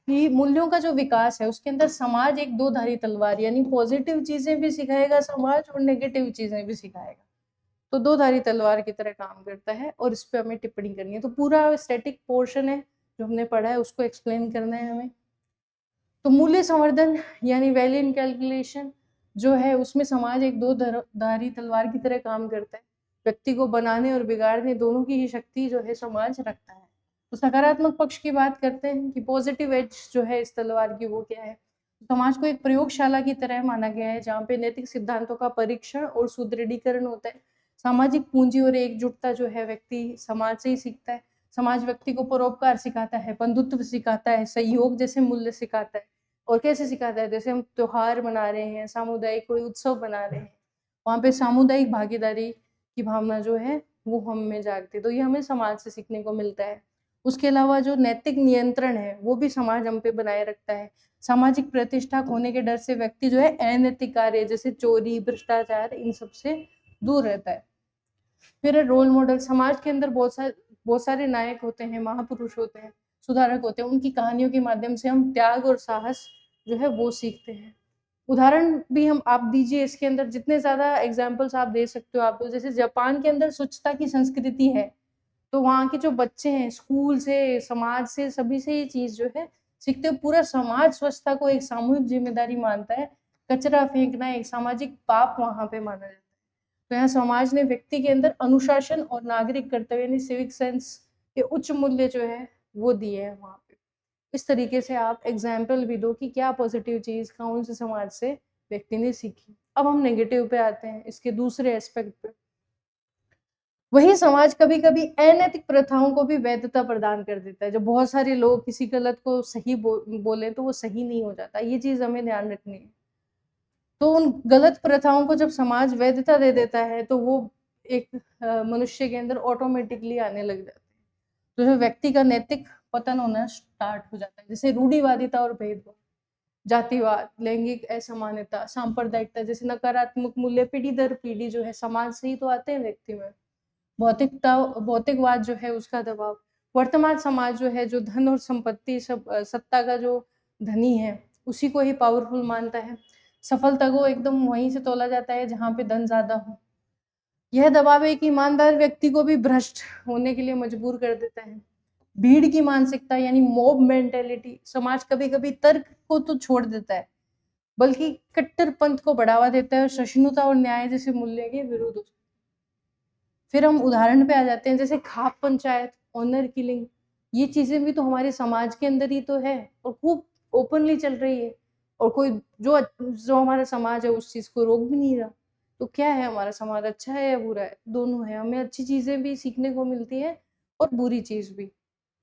कि मूल्यों का जो विकास है उसके अंदर समाज एक दो धारी तलवार, यानी पॉजिटिव चीजें भी सिखाएगा समाज और नेगेटिव चीजें भी सिखाएगा। तो दो धारी तलवार की तरह काम करता है और इस पे हमें टिप्पणी करनी है। तो पूरा स्टैटिक पोर्शन है जो हमने पढ़ा है उसको एक्सप्लेन करना है हमें। तो मूल्य संवर्धन यानी वैल्यू इन कैलकुलेशन जो है उसमें समाज एक दो धारी तलवार की तरह काम करता है। व्यक्ति को बनाने और बिगाड़ने दोनों की ही शक्ति जो है समाज रखता है। तो सकारात्मक पक्ष की बात करते हैं कि पॉजिटिव एज जो है इस तलवार की वो क्या है। समाज को एक प्रयोगशाला की तरह माना गया है जहाँ पे नैतिक सिद्धांतों का परीक्षण और सुदृढ़ीकरण होता है। सामाजिक पूंजी और एकजुटता जो है व्यक्ति समाज से ही सीखता है। समाज व्यक्ति को परोपकार सिखाता है, बंधुत्व सिखाता है, सहयोग जैसे मूल्य सिखाता है। और कैसे सिखाता है, जैसे हम त्योहार मना रहे हैं, सामुदायिक कोई उत्सव मना रहे हैं, वहाँ पे सामुदायिक भागीदारी की भावना जो है वो हम में जागती है। तो ये हमें समाज से सीखने को मिलता है। उसके अलावा जो नैतिक नियंत्रण है वो भी समाज हम पे बनाए रखता है। सामाजिक प्रतिष्ठा खोने के डर से व्यक्ति जो है अनैतिक कार्य जैसे चोरी, भ्रष्टाचार इन सब से दूर रहता है। फिर रोल मॉडल, समाज के अंदर बहुत सारे नायक होते हैं, महापुरुष होते हैं, सुधारक होते हैं। उनकी कहानियों के माध्यम से हम त्याग और साहस जो है वो सीखते हैं। उदाहरण भी हम आप दीजिए, इसके अंदर जितने ज्यादा एग्जाम्पल्स आप दे सकते हो आप, जैसे जापान के अंदर स्वच्छता की संस्कृति है, तो वहाँ के जो बच्चे हैं स्कूल से, समाज से, सभी से ये चीज जो है सीखते हो। पूरा समाज स्वच्छता को एक सामूहिक जिम्मेदारी मानता है। कचरा फेंकना एक सामाजिक पाप वहां पे माना जाता है। तो यहाँ समाज ने व्यक्ति के अंदर अनुशासन और नागरिक कर्तव्य यानी सिविक सेंस के उच्च मूल्य जो है वो दिए हैं वहां पे। इस तरीके से आप एग्जाम्पल भी दो कि क्या पॉजिटिव चीज कौन से समाज से व्यक्ति ने सीखी। अब हम नेगेटिव पे आते हैं, इसके दूसरे एस्पेक्ट पे। वही समाज कभी कभी अनैतिक प्रथाओं को भी वैधता प्रदान कर देता है। जब बहुत सारे लोग किसी गलत को सही बोले तो वो सही नहीं हो जाता, ये चीज हमें ध्यान रखनी है। तो उन गलत प्रथाओं को जब समाज वैधता दे देता है तो वो एक मनुष्य के अंदर ऑटोमेटिकली आने लग जाते हैं। तो जो व्यक्ति का नैतिक पतन होना स्टार्ट हो जाता है, जैसे रूढ़िवादिता और भेदभाव, जातिवाद, लैंगिक असमानता, सांप्रदायिकता जैसे नकारात्मक मूल्य पीढ़ी दर पीढ़ी जो है समाज से ही तो आते हैं व्यक्ति में। भौतिकवाद जो है उसका दबाव, वर्तमान समाज जो है जो धन और संपत्ति सत्ता का जो धनी है उसी को ही पावरफुल मानता है। सफलता को एकदम वहीं से तोला जाता है जहाँ पे धन ज्यादा हो। यह दबाव एक ईमानदार व्यक्ति को भी भ्रष्ट होने के लिए मजबूर कर देता है। भीड़ की मानसिकता यानी मॉब मेंटेलिटी, समाज कभी कभी तर्क को तो छोड़ देता है बल्कि कट्टरपंथ को बढ़ावा देता है और सहिष्णुता और न्याय जैसे मूल्य के विरुद्ध हो। फिर हम उदाहरण पे आ जाते हैं, जैसे खाप पंचायत, ऑनर किलिंग, ये चीजें भी तो हमारे समाज के अंदर ही तो है और खूब ओपनली चल रही है। और कोई जो जो हमारा समाज है उस चीज को रोक भी नहीं रहा। तो क्या है, हमारा समाज अच्छा है या बुरा है? दोनों है। हमें अच्छी चीजें भी सीखने को मिलती है और बुरी चीज भी।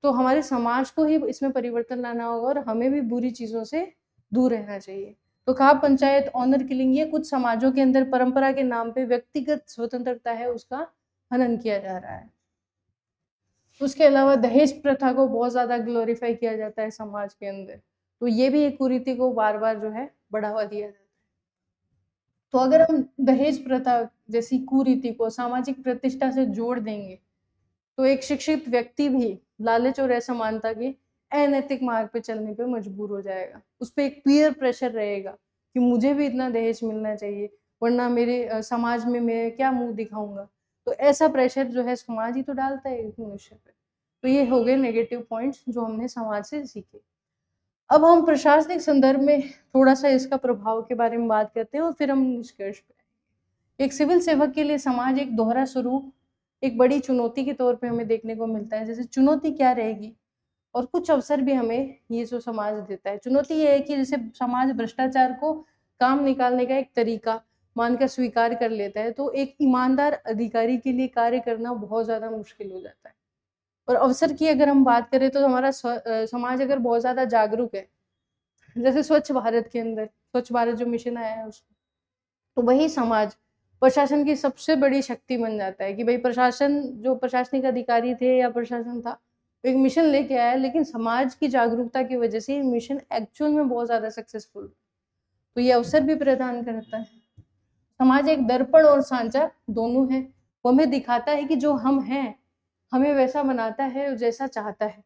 तो हमारे समाज को ही इसमें परिवर्तन लाना होगा और हमें भी बुरी चीजों से दूर रहना चाहिए। तो खाप पंचायत, ऑनर किलिंग, ये कुछ समाजों के अंदर परंपरा के नाम पे व्यक्तिगत स्वतंत्रता है उसका हनन किया जा रहा है। उसके अलावा दहेज प्रथा को बहुत ज्यादा ग्लोरीफाई किया जाता है समाज के अंदर। तो ये भी एक कुरीति को बार बार जो है बढ़ावा दिया जाता है। तो अगर हम दहेज प्रथा जैसी कुरीति को सामाजिक प्रतिष्ठा से जोड़ देंगे तो एक शिक्षित व्यक्ति भी लालच और असमानता के अनैतिक मार्ग पे चलने पे मजबूर हो जाएगा। उस पर एक पीयर प्रेशर रहेगा कि मुझे भी इतना दहेज मिलना चाहिए, वरना मेरे समाज में मैं क्या मुंह दिखाऊंगा। तो ऐसा प्रेशर जो है समाज ही तो डालता है एक मनुष्य पे। तो ये हो गए नेगेटिव पॉइंट्स जो हमने समाज से सीखे। अब हम प्रशासनिक संदर्भ में थोड़ा सा इसका प्रभाव के बारे में बात करते हैं और फिर हम निष्कर्ष पे। एक सिविल सेवक के लिए समाज एक दोहरा स्वरूप, एक बड़ी चुनौती के तौर पे हमें देखने को मिलता है। जैसे चुनौती क्या रहेगी और कुछ अवसर भी हमें ये जो समाज देता है। चुनौती ये है कि जैसे समाज भ्रष्टाचार को काम निकालने का एक तरीका मानकर स्वीकार कर लेता है, तो एक ईमानदार अधिकारी के लिए कार्य करना बहुत ज्यादा मुश्किल हो जाता है। और अवसर की अगर हम बात करें तो हमारा समाज अगर बहुत ज्यादा जागरूक है, जैसे स्वच्छ भारत के अंदर स्वच्छ भारत जो मिशन आया है उसमें, तो वही समाज प्रशासन की सबसे बड़ी शक्ति बन जाता है कि भाई प्रशासन, जो प्रशासनिक अधिकारी थे या प्रशासन था, एक मिशन लेके आया, लेकिन समाज की जागरूकता की वजह से ये मिशन एक्चुअल में बहुत ज्यादा सक्सेसफुल। तो ये अवसर भी प्रदान करता है। समाज एक दर्पण और सांचा दोनों है। वो हमें दिखाता है कि जो हम हैं हमें वैसा बनाता है जैसा चाहता है।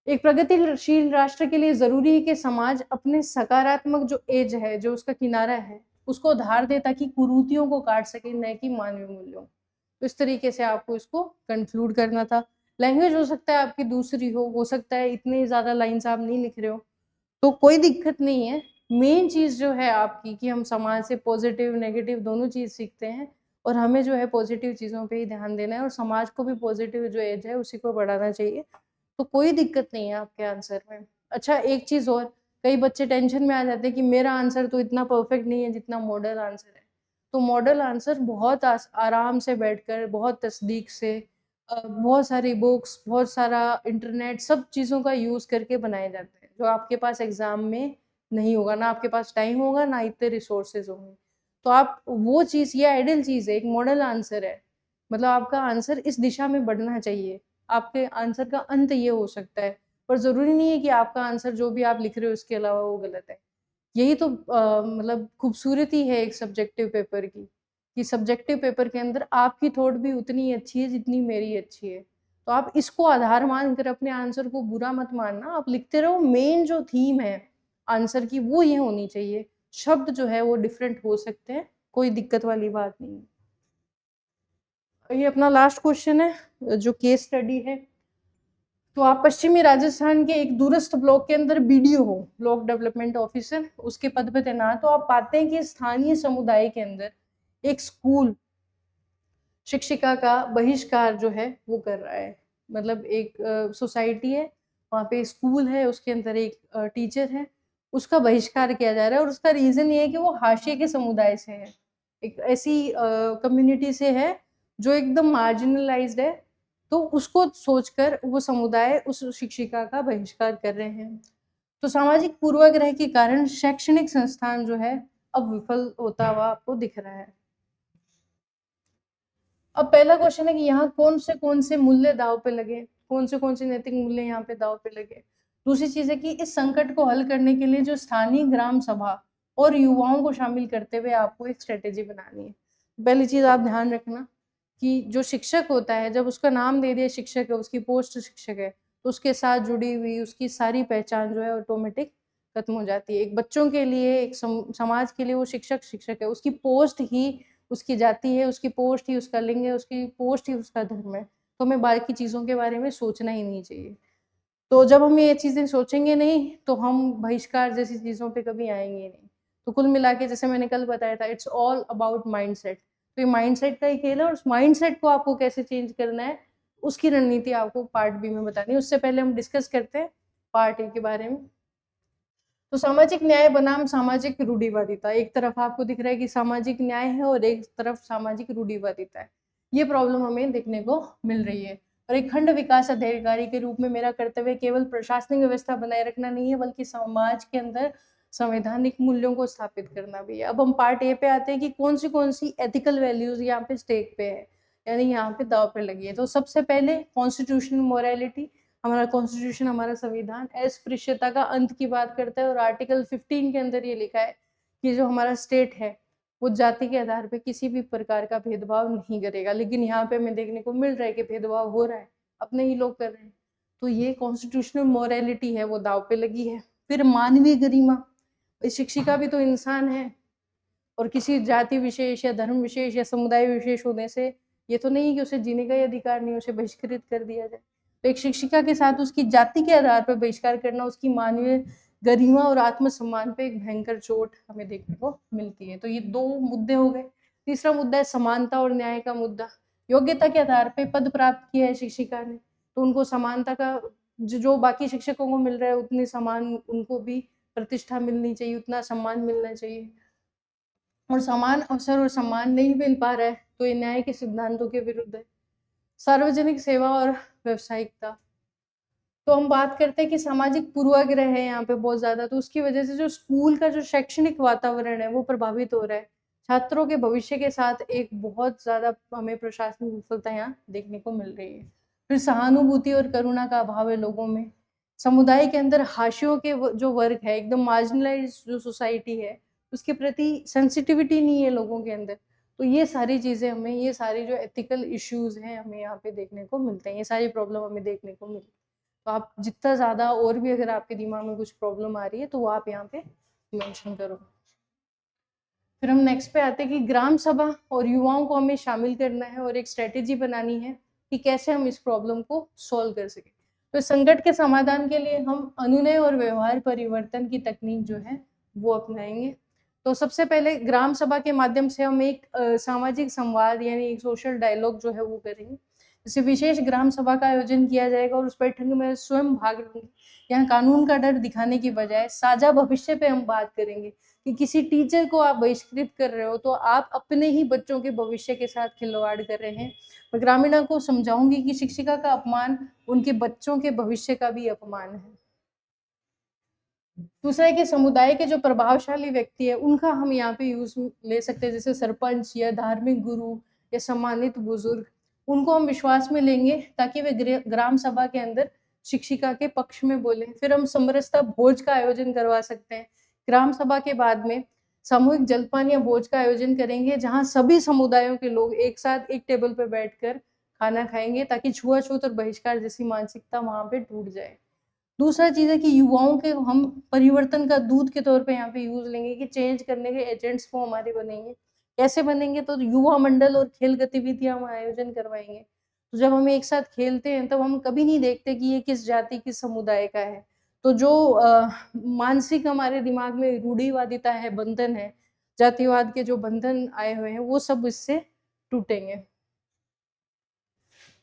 एक प्रगतिशील राष्ट्र के लिए ज़रूरी है कि समाज अपने सकारात्मक जो एज है, जो उसका किनारा है, उसको उधार दे ताकि कुरीतियों को काट सके, न कि मानवीय मूल्यों। तो इस तरीके से आपको इसको कंक्लूड करना था। लैंग्वेज हो सकता है आपकी दूसरी हो सकता है इतनी ज़्यादा लाइन्स आप नहीं लिख रहे हो, तो कोई दिक्कत नहीं है। मेन चीज़ जो है आपकी कि हम समाज से पॉज़िटिव, नेगेटिव दोनों चीज़ सीखते हैं और हमें जो है पॉज़िटिव चीज़ों पे ही ध्यान देना है और समाज को भी पॉज़िटिव जो एज है उसी को बढ़ाना चाहिए। तो कोई दिक्कत नहीं है आपके आंसर में। अच्छा एक चीज़ और, कई बच्चे टेंशन में आ जाते हैं कि मेरा आंसर तो इतना परफेक्ट नहीं है जितना मॉडल आंसर है। तो मॉडल आंसर बहुत आराम से बैठकर, बहुत तसदीक से बहुत सारी बुक्स, बहुत सारा इंटरनेट सब चीज़ों का यूज़ करके बनाए जाते हैं, जो आपके पास एग्ज़ाम में नहीं होगा, ना आपके पास टाइम होगा, ना इतने रिसोर्सेज़ होंगे। तो आप वो चीज़ ये आइडियल चीज़ है, एक मॉडल आंसर है। मतलब आपका आंसर इस दिशा में बढ़ना चाहिए। आपके आंसर का अंत ये हो सकता है, पर ज़रूरी नहीं है कि आपका आंसर जो भी आप लिख रहे हो इसके अलावा वो गलत है। यही तो मतलब खूबसूरती है एक सब्जेक्टिव पेपर की, कि सब्जेक्टिव पेपर के अंदर आपकी थॉट भी उतनी अच्छी है जितनी मेरी अच्छी है। तो आप इसको आधार मानकर अपने आंसर को बुरा मत मानना, आप लिखते रहो, मेन जो थीम है आंसर की वो ये होनी चाहिए। शब्द जो है वो डिफरेंट हो सकते हैं, कोई दिक्कत वाली बात नहीं है। ये अपना लास्ट क्वेश्चन है, जो केस स्टडी है। तो आप पश्चिमी राजस्थान के एक दूरस्थ ब्लॉक के अंदर बीडीओ हो, ब्लॉक डेवलपमेंट ऑफिसर, उसके पद पे तैनात हो। आप पाते हैं कि स्थानीय समुदाय के अंदर एक स्कूल शिक्षिका का बहिष्कार जो है वो कर रहा है। मतलब एक सोसाइटी है, वहाँ पे स्कूल है, उसके अंदर एक टीचर है, उसका बहिष्कार किया जा रहा है और उसका रीज़न ये है कि वो हाशिए के समुदाय से है। एक ऐसी कम्युनिटी से है जो एकदम मार्जिनलाइज़्ड है, तो उसको सोचकर वो समुदाय उस शिक्षिका का बहिष्कार कर रहे हैं। तो सामाजिक पूर्वाग्रह के कारण शैक्षणिक संस्थान जो है अब विफल होता हुआ आपको दिख रहा है। अब पहला क्वेश्चन है कि यहाँ कौन से मूल्य दांव पे लगे, कौन से नैतिक मूल्य यहाँ पे दांव पे लगे। दूसरी चीज है कि इस संकट को हल करने के लिए जो स्थानीय ग्राम सभा और युवाओं को शामिल करते हुए आपको एक स्ट्रेटेजी बनानी है। पहली चीज आप ध्यान रखना कि जो शिक्षक होता है, जब उसका नाम दे दिया शिक्षक है, उसकी पोस्ट शिक्षक है, तो उसके साथ जुड़ी हुई उसकी सारी पहचान जो है ऑटोमेटिक खत्म हो जाती है। एक बच्चों के लिए, एक समाज के लिए वो शिक्षक शिक्षक है, उसकी पोस्ट ही उसकी जाति है, उसकी पोस्ट ही उसका लिंग है, उसकी पोस्ट ही उसका धर्म है। तो हमें बाकी चीज़ों के बारे में सोचना ही नहीं चाहिए। तो जब हम ये चीज़ें सोचेंगे नहीं, तो हम बहिष्कार जैसी चीज़ों पे कभी आएँगे नहीं। तो कुल मिला के जैसे मैंने कल बताया था, इट्स ऑल अबाउट माइंडसेट। तो ये माइंडसेट का ही खेल है और उस माइंडसेट को आपको कैसे चेंज करना है, उसकी रणनीति आपको पार्ट बी में बतानी है। उससे पहले हम डिस्कस करते हैं पार्ट ए के बारे में। तो सामाजिक न्याय बनाम सामाजिक रूढ़िवादिता, एक तरफ आपको दिख रहा है कि सामाजिक न्याय है और एक तरफ सामाजिक रूढ़िवादिता है। ये प्रॉब्लम हमें देखने को मिल रही है और एक खंड विकास अधिकारी के रूप में मेरा कर्तव्य केवल प्रशासनिक व्यवस्था बनाए रखना नहीं है, बल्कि समाज के अंदर संवैधानिक मूल्यों को स्थापित करना भी है। अब हम पार्ट ए पे आते हैं कि कौन सी एथिकल वैल्यूज यहाँ पे स्टेक पे है, यानी यहाँ पे दाव पे लगी है। तो सबसे पहले कॉन्स्टिट्यूशनल मोरालिटी, हमारा कॉन्स्टिट्यूशन, हमारा संविधान अस्पृश्यता का अंत की बात करता है और आर्टिकल 15 के अंदर ये लिखा है कि जो हमारा स्टेट है वो जाति के आधार पे किसी भी प्रकार का भेदभाव नहीं करेगा। लेकिन यहाँ पे हमें देखने को मिल रहा है कि भेदभाव हो रहा है, अपने ही लोग कर रहे हैं। तो ये कॉन्स्टिट्यूशनल मोरालिटी है वो दाव पे लगी है। फिर मानवीय गरिमा, शिक्षिका भी तो इंसान है और किसी जाति विशेष या धर्म विशेष या समुदाय विशेष होने से ये तो नहीं कि उसे जीने का ही अधिकार नहीं, उसे बहिष्कृत कर दिया जाए। तो एक शिक्षिका के साथ उसकी जाति के आधार पर बहिष्कार करना उसकी मानवीय गरिमा और आत्मसम्मान पे एक भयंकर चोट हमें देखने को मिलती है। तो ये दो मुद्दे हो गए। तीसरा मुद्दा है समानता और न्याय का मुद्दा। योग्यता के आधार पे पद प्राप्त किया है शिक्षिका ने, तो उनको समानता का जो बाकी शिक्षकों को मिल रहा है उतनी समान उनको भी प्रतिष्ठा मिलनी चाहिए, उतना सम्मान मिलना चाहिए। और समान अवसर और सम्मान नहीं मिल पा रहा है तो ये न्याय के सिद्धांतों के विरुद्ध है। सार्वजनिक सेवा और व्यावसायिकता, तो हम बात करते हैं कि सामाजिक पूर्वाग्रह है यहाँ पे बहुत ज्यादा, तो उसकी वजह से जो स्कूल का जो शैक्षणिक वातावरण है वो प्रभावित हो रहा है। छात्रों के भविष्य के साथ एक बहुत ज्यादा हमें प्रशासनिक विफलता यहाँ देखने को मिल रही है। फिर सहानुभूति और करुणा का अभाव है लोगों में। समुदाय के अंदर हाशियों के जो वर्ग है, एकदम मार्जिनलाइज जो सोसाइटी है, उसके प्रति सेंसिटिविटी नहीं है लोगों के अंदर। तो ये सारी चीजें हमें, ये सारी जो एथिकल इश्यूज हैं हमें यहाँ पे देखने को मिलते हैं, ये सारी प्रॉब्लम हमें देखने को मिलती है। तो आप जितना ज़्यादा और भी अगर आपके दिमाग में कुछ प्रॉब्लम आ रही है तो वो आप यहाँ पे मेंशन करो। फिर हम नेक्स्ट पे आते हैं कि ग्राम सभा और युवाओं को हमें शामिल करना है और एक स्ट्रेटेजी बनानी है कि कैसे हम इस प्रॉब्लम को सॉल्व कर सकें। तो संकट के समाधान के लिए हम अनुनय और व्यवहार परिवर्तन की तकनीक जो है वो अपनाएंगे। तो सबसे पहले ग्राम सभा के माध्यम से हम एक सामाजिक संवाद यानी एक सोशल डायलॉग जो है वो करेंगे। जैसे विशेष ग्राम सभा का आयोजन किया जाएगा और उस बैठक में स्वयं भाग लूंगी। यहाँ कानून का डर दिखाने की बजाय साझा भविष्य पे हम बात करेंगे कि किसी टीचर को आप बहिष्कृत कर रहे हो तो आप अपने ही बच्चों के भविष्य के साथ खिलवाड़ कर रहे हैं। मैं ग्रामीणों को समझाऊंगी कि शिक्षिका का अपमान उनके बच्चों के भविष्य का भी अपमान है। दूसरा है कि समुदाय के जो प्रभावशाली व्यक्ति है उनका हम यहाँ पे यूज ले सकते हैं, जैसे सरपंच या धार्मिक गुरु या सम्मानित बुजुर्ग, उनको हम विश्वास में लेंगे ताकि वे ग्राम सभा के अंदर शिक्षिका के पक्ष में बोले। फिर हम समरसता भोज का आयोजन करवा सकते हैं। ग्राम सभा के बाद में सामूहिक जलपान या भोज का आयोजन करेंगे जहाँ सभी समुदायों के लोग एक साथ एक टेबल पर बैठकर खाना खाएंगे ताकि छुआछूत और बहिष्कार जैसी मानसिकता वहां पे टूट जाए। दूसरा चीज़ है कि युवाओं के हम परिवर्तन का दूत के तौर पे यहाँ पे यूज लेंगे कि चेंज करने के एजेंट्स वो हमारे बनेंगे। कैसे बनेंगे? तो युवा मंडल और खेल गतिविधियां हम आयोजन करवाएंगे। तो जब हम एक साथ खेलते हैं तब हम कभी नहीं देखते कि ये किस जाति किस समुदाय का है। तो जो मानसिक हमारे दिमाग में रूढ़िवादिता है, बंधन है, जातिवाद के जो बंधन आए हुए हैं वो सब इससे टूटेंगे।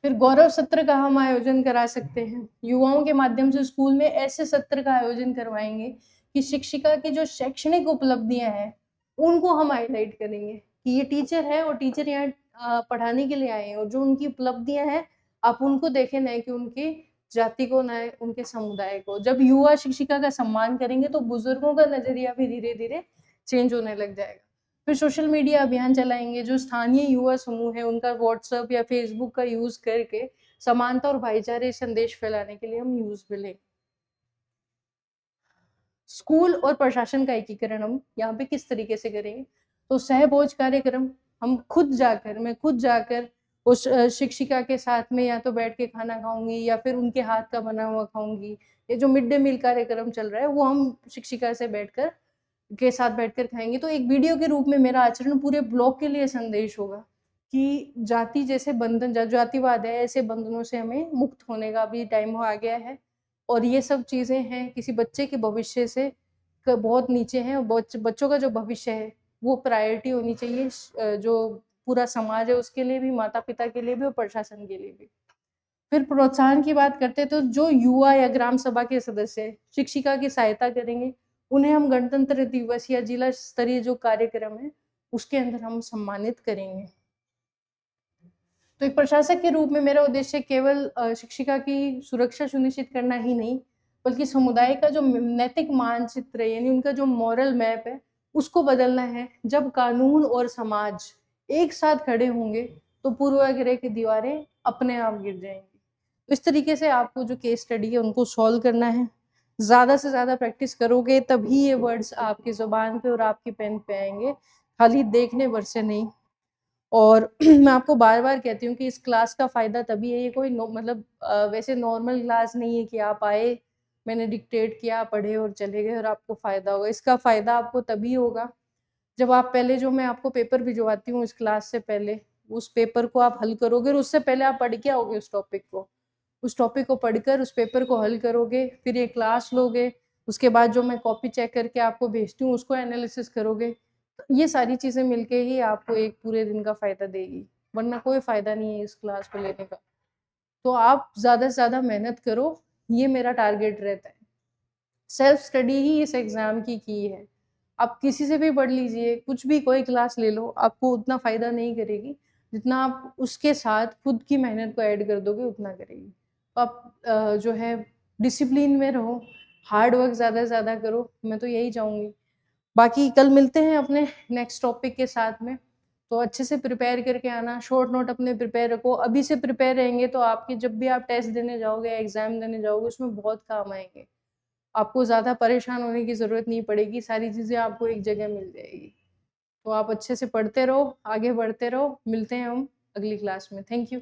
फिर गौरव सत्र का हम आयोजन करा सकते हैं। युवाओं के माध्यम से स्कूल में ऐसे सत्र का आयोजन करवाएंगे कि शिक्षिका की जो शैक्षणिक उपलब्धियां हैं उनको हम हाईलाइट करेंगे कि ये टीचर है और टीचर यहाँ पढ़ाने के लिए आए हैं और जो उनकी उपलब्धियां हैं आप उनको देखें, न कि उनकी जाति को, न उनके समुदाय को। जब युवा शिक्षिका का सम्मान करेंगे तो बुजुर्गों का नजरिया भी धीरे धीरे चेंज होने लग जाएगा। फिर सोशल मीडिया अभियान चलाएंगे। जो स्थानीय युवा समूह है उनका व्हाट्सएप या फेसबुक का यूज करके समानता और भाईचारे संदेश फैलाने के लिए हम यूज में लेंगे। स्कूल और प्रशासन का एकीकरण हम यहाँ पे किस तरीके से करेंगे? तो सहभोज कार्यक्रम हम मैं खुद जाकर उस शिक्षिका के साथ में या तो बैठ के खाना खाऊंगी या फिर उनके हाथ का बना हुआ खाऊंगी। ये जो मिड डे मील कार्यक्रम चल रहा है वो हम शिक्षिका से बैठकर खाएंगे। तो एक वीडियो के रूप में मेरा आचरण पूरे ब्लॉक के लिए संदेश होगा कि जाति जैसे बंधन, जातिवाद है, ऐसे बंधनों से हमें मुक्त होने का भी टाइम आ गया है। और ये सब चीज़ें हैं किसी बच्चे के भविष्य से बहुत नीचे हैं और बच्चों का जो भविष्य है वो प्रायोरिटी होनी चाहिए, जो पूरा समाज है उसके लिए भी, माता पिता के लिए भी और प्रशासन के लिए भी। फिर प्रोत्साहन की बात करते हैं तो जो युवा या ग्राम सभा के सदस्य शिक्षिका की सहायता करेंगे उन्हें हम गणतंत्र दिवस या जिला स्तरीय जो कार्यक्रम है उसके अंदर हम सम्मानित करेंगे। तो एक प्रशासक के रूप में मेरा उद्देश्य केवल शिक्षिका की सुरक्षा सुनिश्चित करना ही नहीं बल्कि समुदाय का जो नैतिक मानचित्र है यानी उनका जो मॉरल मैप है उसको बदलना है। जब कानून और समाज एक साथ खड़े होंगे तो पूर्वाग्रह की दीवारें अपने आप गिर जाएंगी। तो इस तरीके से आपको जो केस स्टडी है उनको सॉल्व करना है। ज़्यादा से ज़्यादा प्रैक्टिस करोगे तभी ये वर्ड्स आपकी ज़ुबान पे और आपकी पेन पे आएंगे, खाली देखने भर से नहीं। और मैं आपको बार-बार कहती हूँ कि इस क्लास का फ़ायदा तभी है, ये कोई मतलब वैसे नॉर्मल क्लास नहीं है कि आप आए, मैंने डिक्टेट किया, पढ़े और चले गए और आपको फ़ायदा होगा। इसका फ़ायदा आपको तभी होगा जब आप पहले जो मैं आपको पेपर भिजवाती हूँ इस क्लास से पहले, उस पेपर को आप हल करोगे और उससे पहले आप पढ़ के आओगे उस टॉपिक को। उस टॉपिक को पढ़कर उस पेपर को हल करोगे, फिर ये क्लास लोगे, उसके बाद जो मैं कॉपी चेक करके आपको भेजती हूँ उसको एनालिसिस करोगे। ये सारी चीज़ें मिलके ही आपको एक पूरे दिन का फ़ायदा देगी, वरना कोई फ़ायदा नहीं है इस क्लास को लेने का। तो आप ज़्यादा से ज़्यादा मेहनत करो, ये मेरा टारगेट रहता है। सेल्फ स्टडी ही इस एग्ज़ाम की है। आप किसी से भी पढ़ लीजिए, कुछ भी कोई क्लास ले लो, आपको उतना फ़ायदा नहीं करेगी, जितना आप उसके साथ खुद की मेहनत को ऐड कर दोगे उतना करेगी। तो आप जो है डिसिप्लिन में रहो, हार्ड वर्क ज़्यादा से ज़्यादा करो, मैं तो यही चाहूँगी। बाकी कल मिलते हैं अपने नेक्स्ट टॉपिक के साथ में, तो अच्छे से प्रिपेयर करके आना, शॉर्ट नोट अपने प्रिपेयर रखो। अभी से प्रिपेयर रहेंगे तो आपके जब भी आप टेस्ट देने जाओगे, एग्ज़ाम देने जाओगे, उसमें बहुत काम आएँगे। आपको ज़्यादा परेशान होने की ज़रूरत नहीं पड़ेगी, सारी चीज़ें आपको एक जगह मिल जाएगी। तो आप अच्छे से पढ़ते रहो, आगे बढ़ते रहो, मिलते हैं हम अगली क्लास में। Thank you.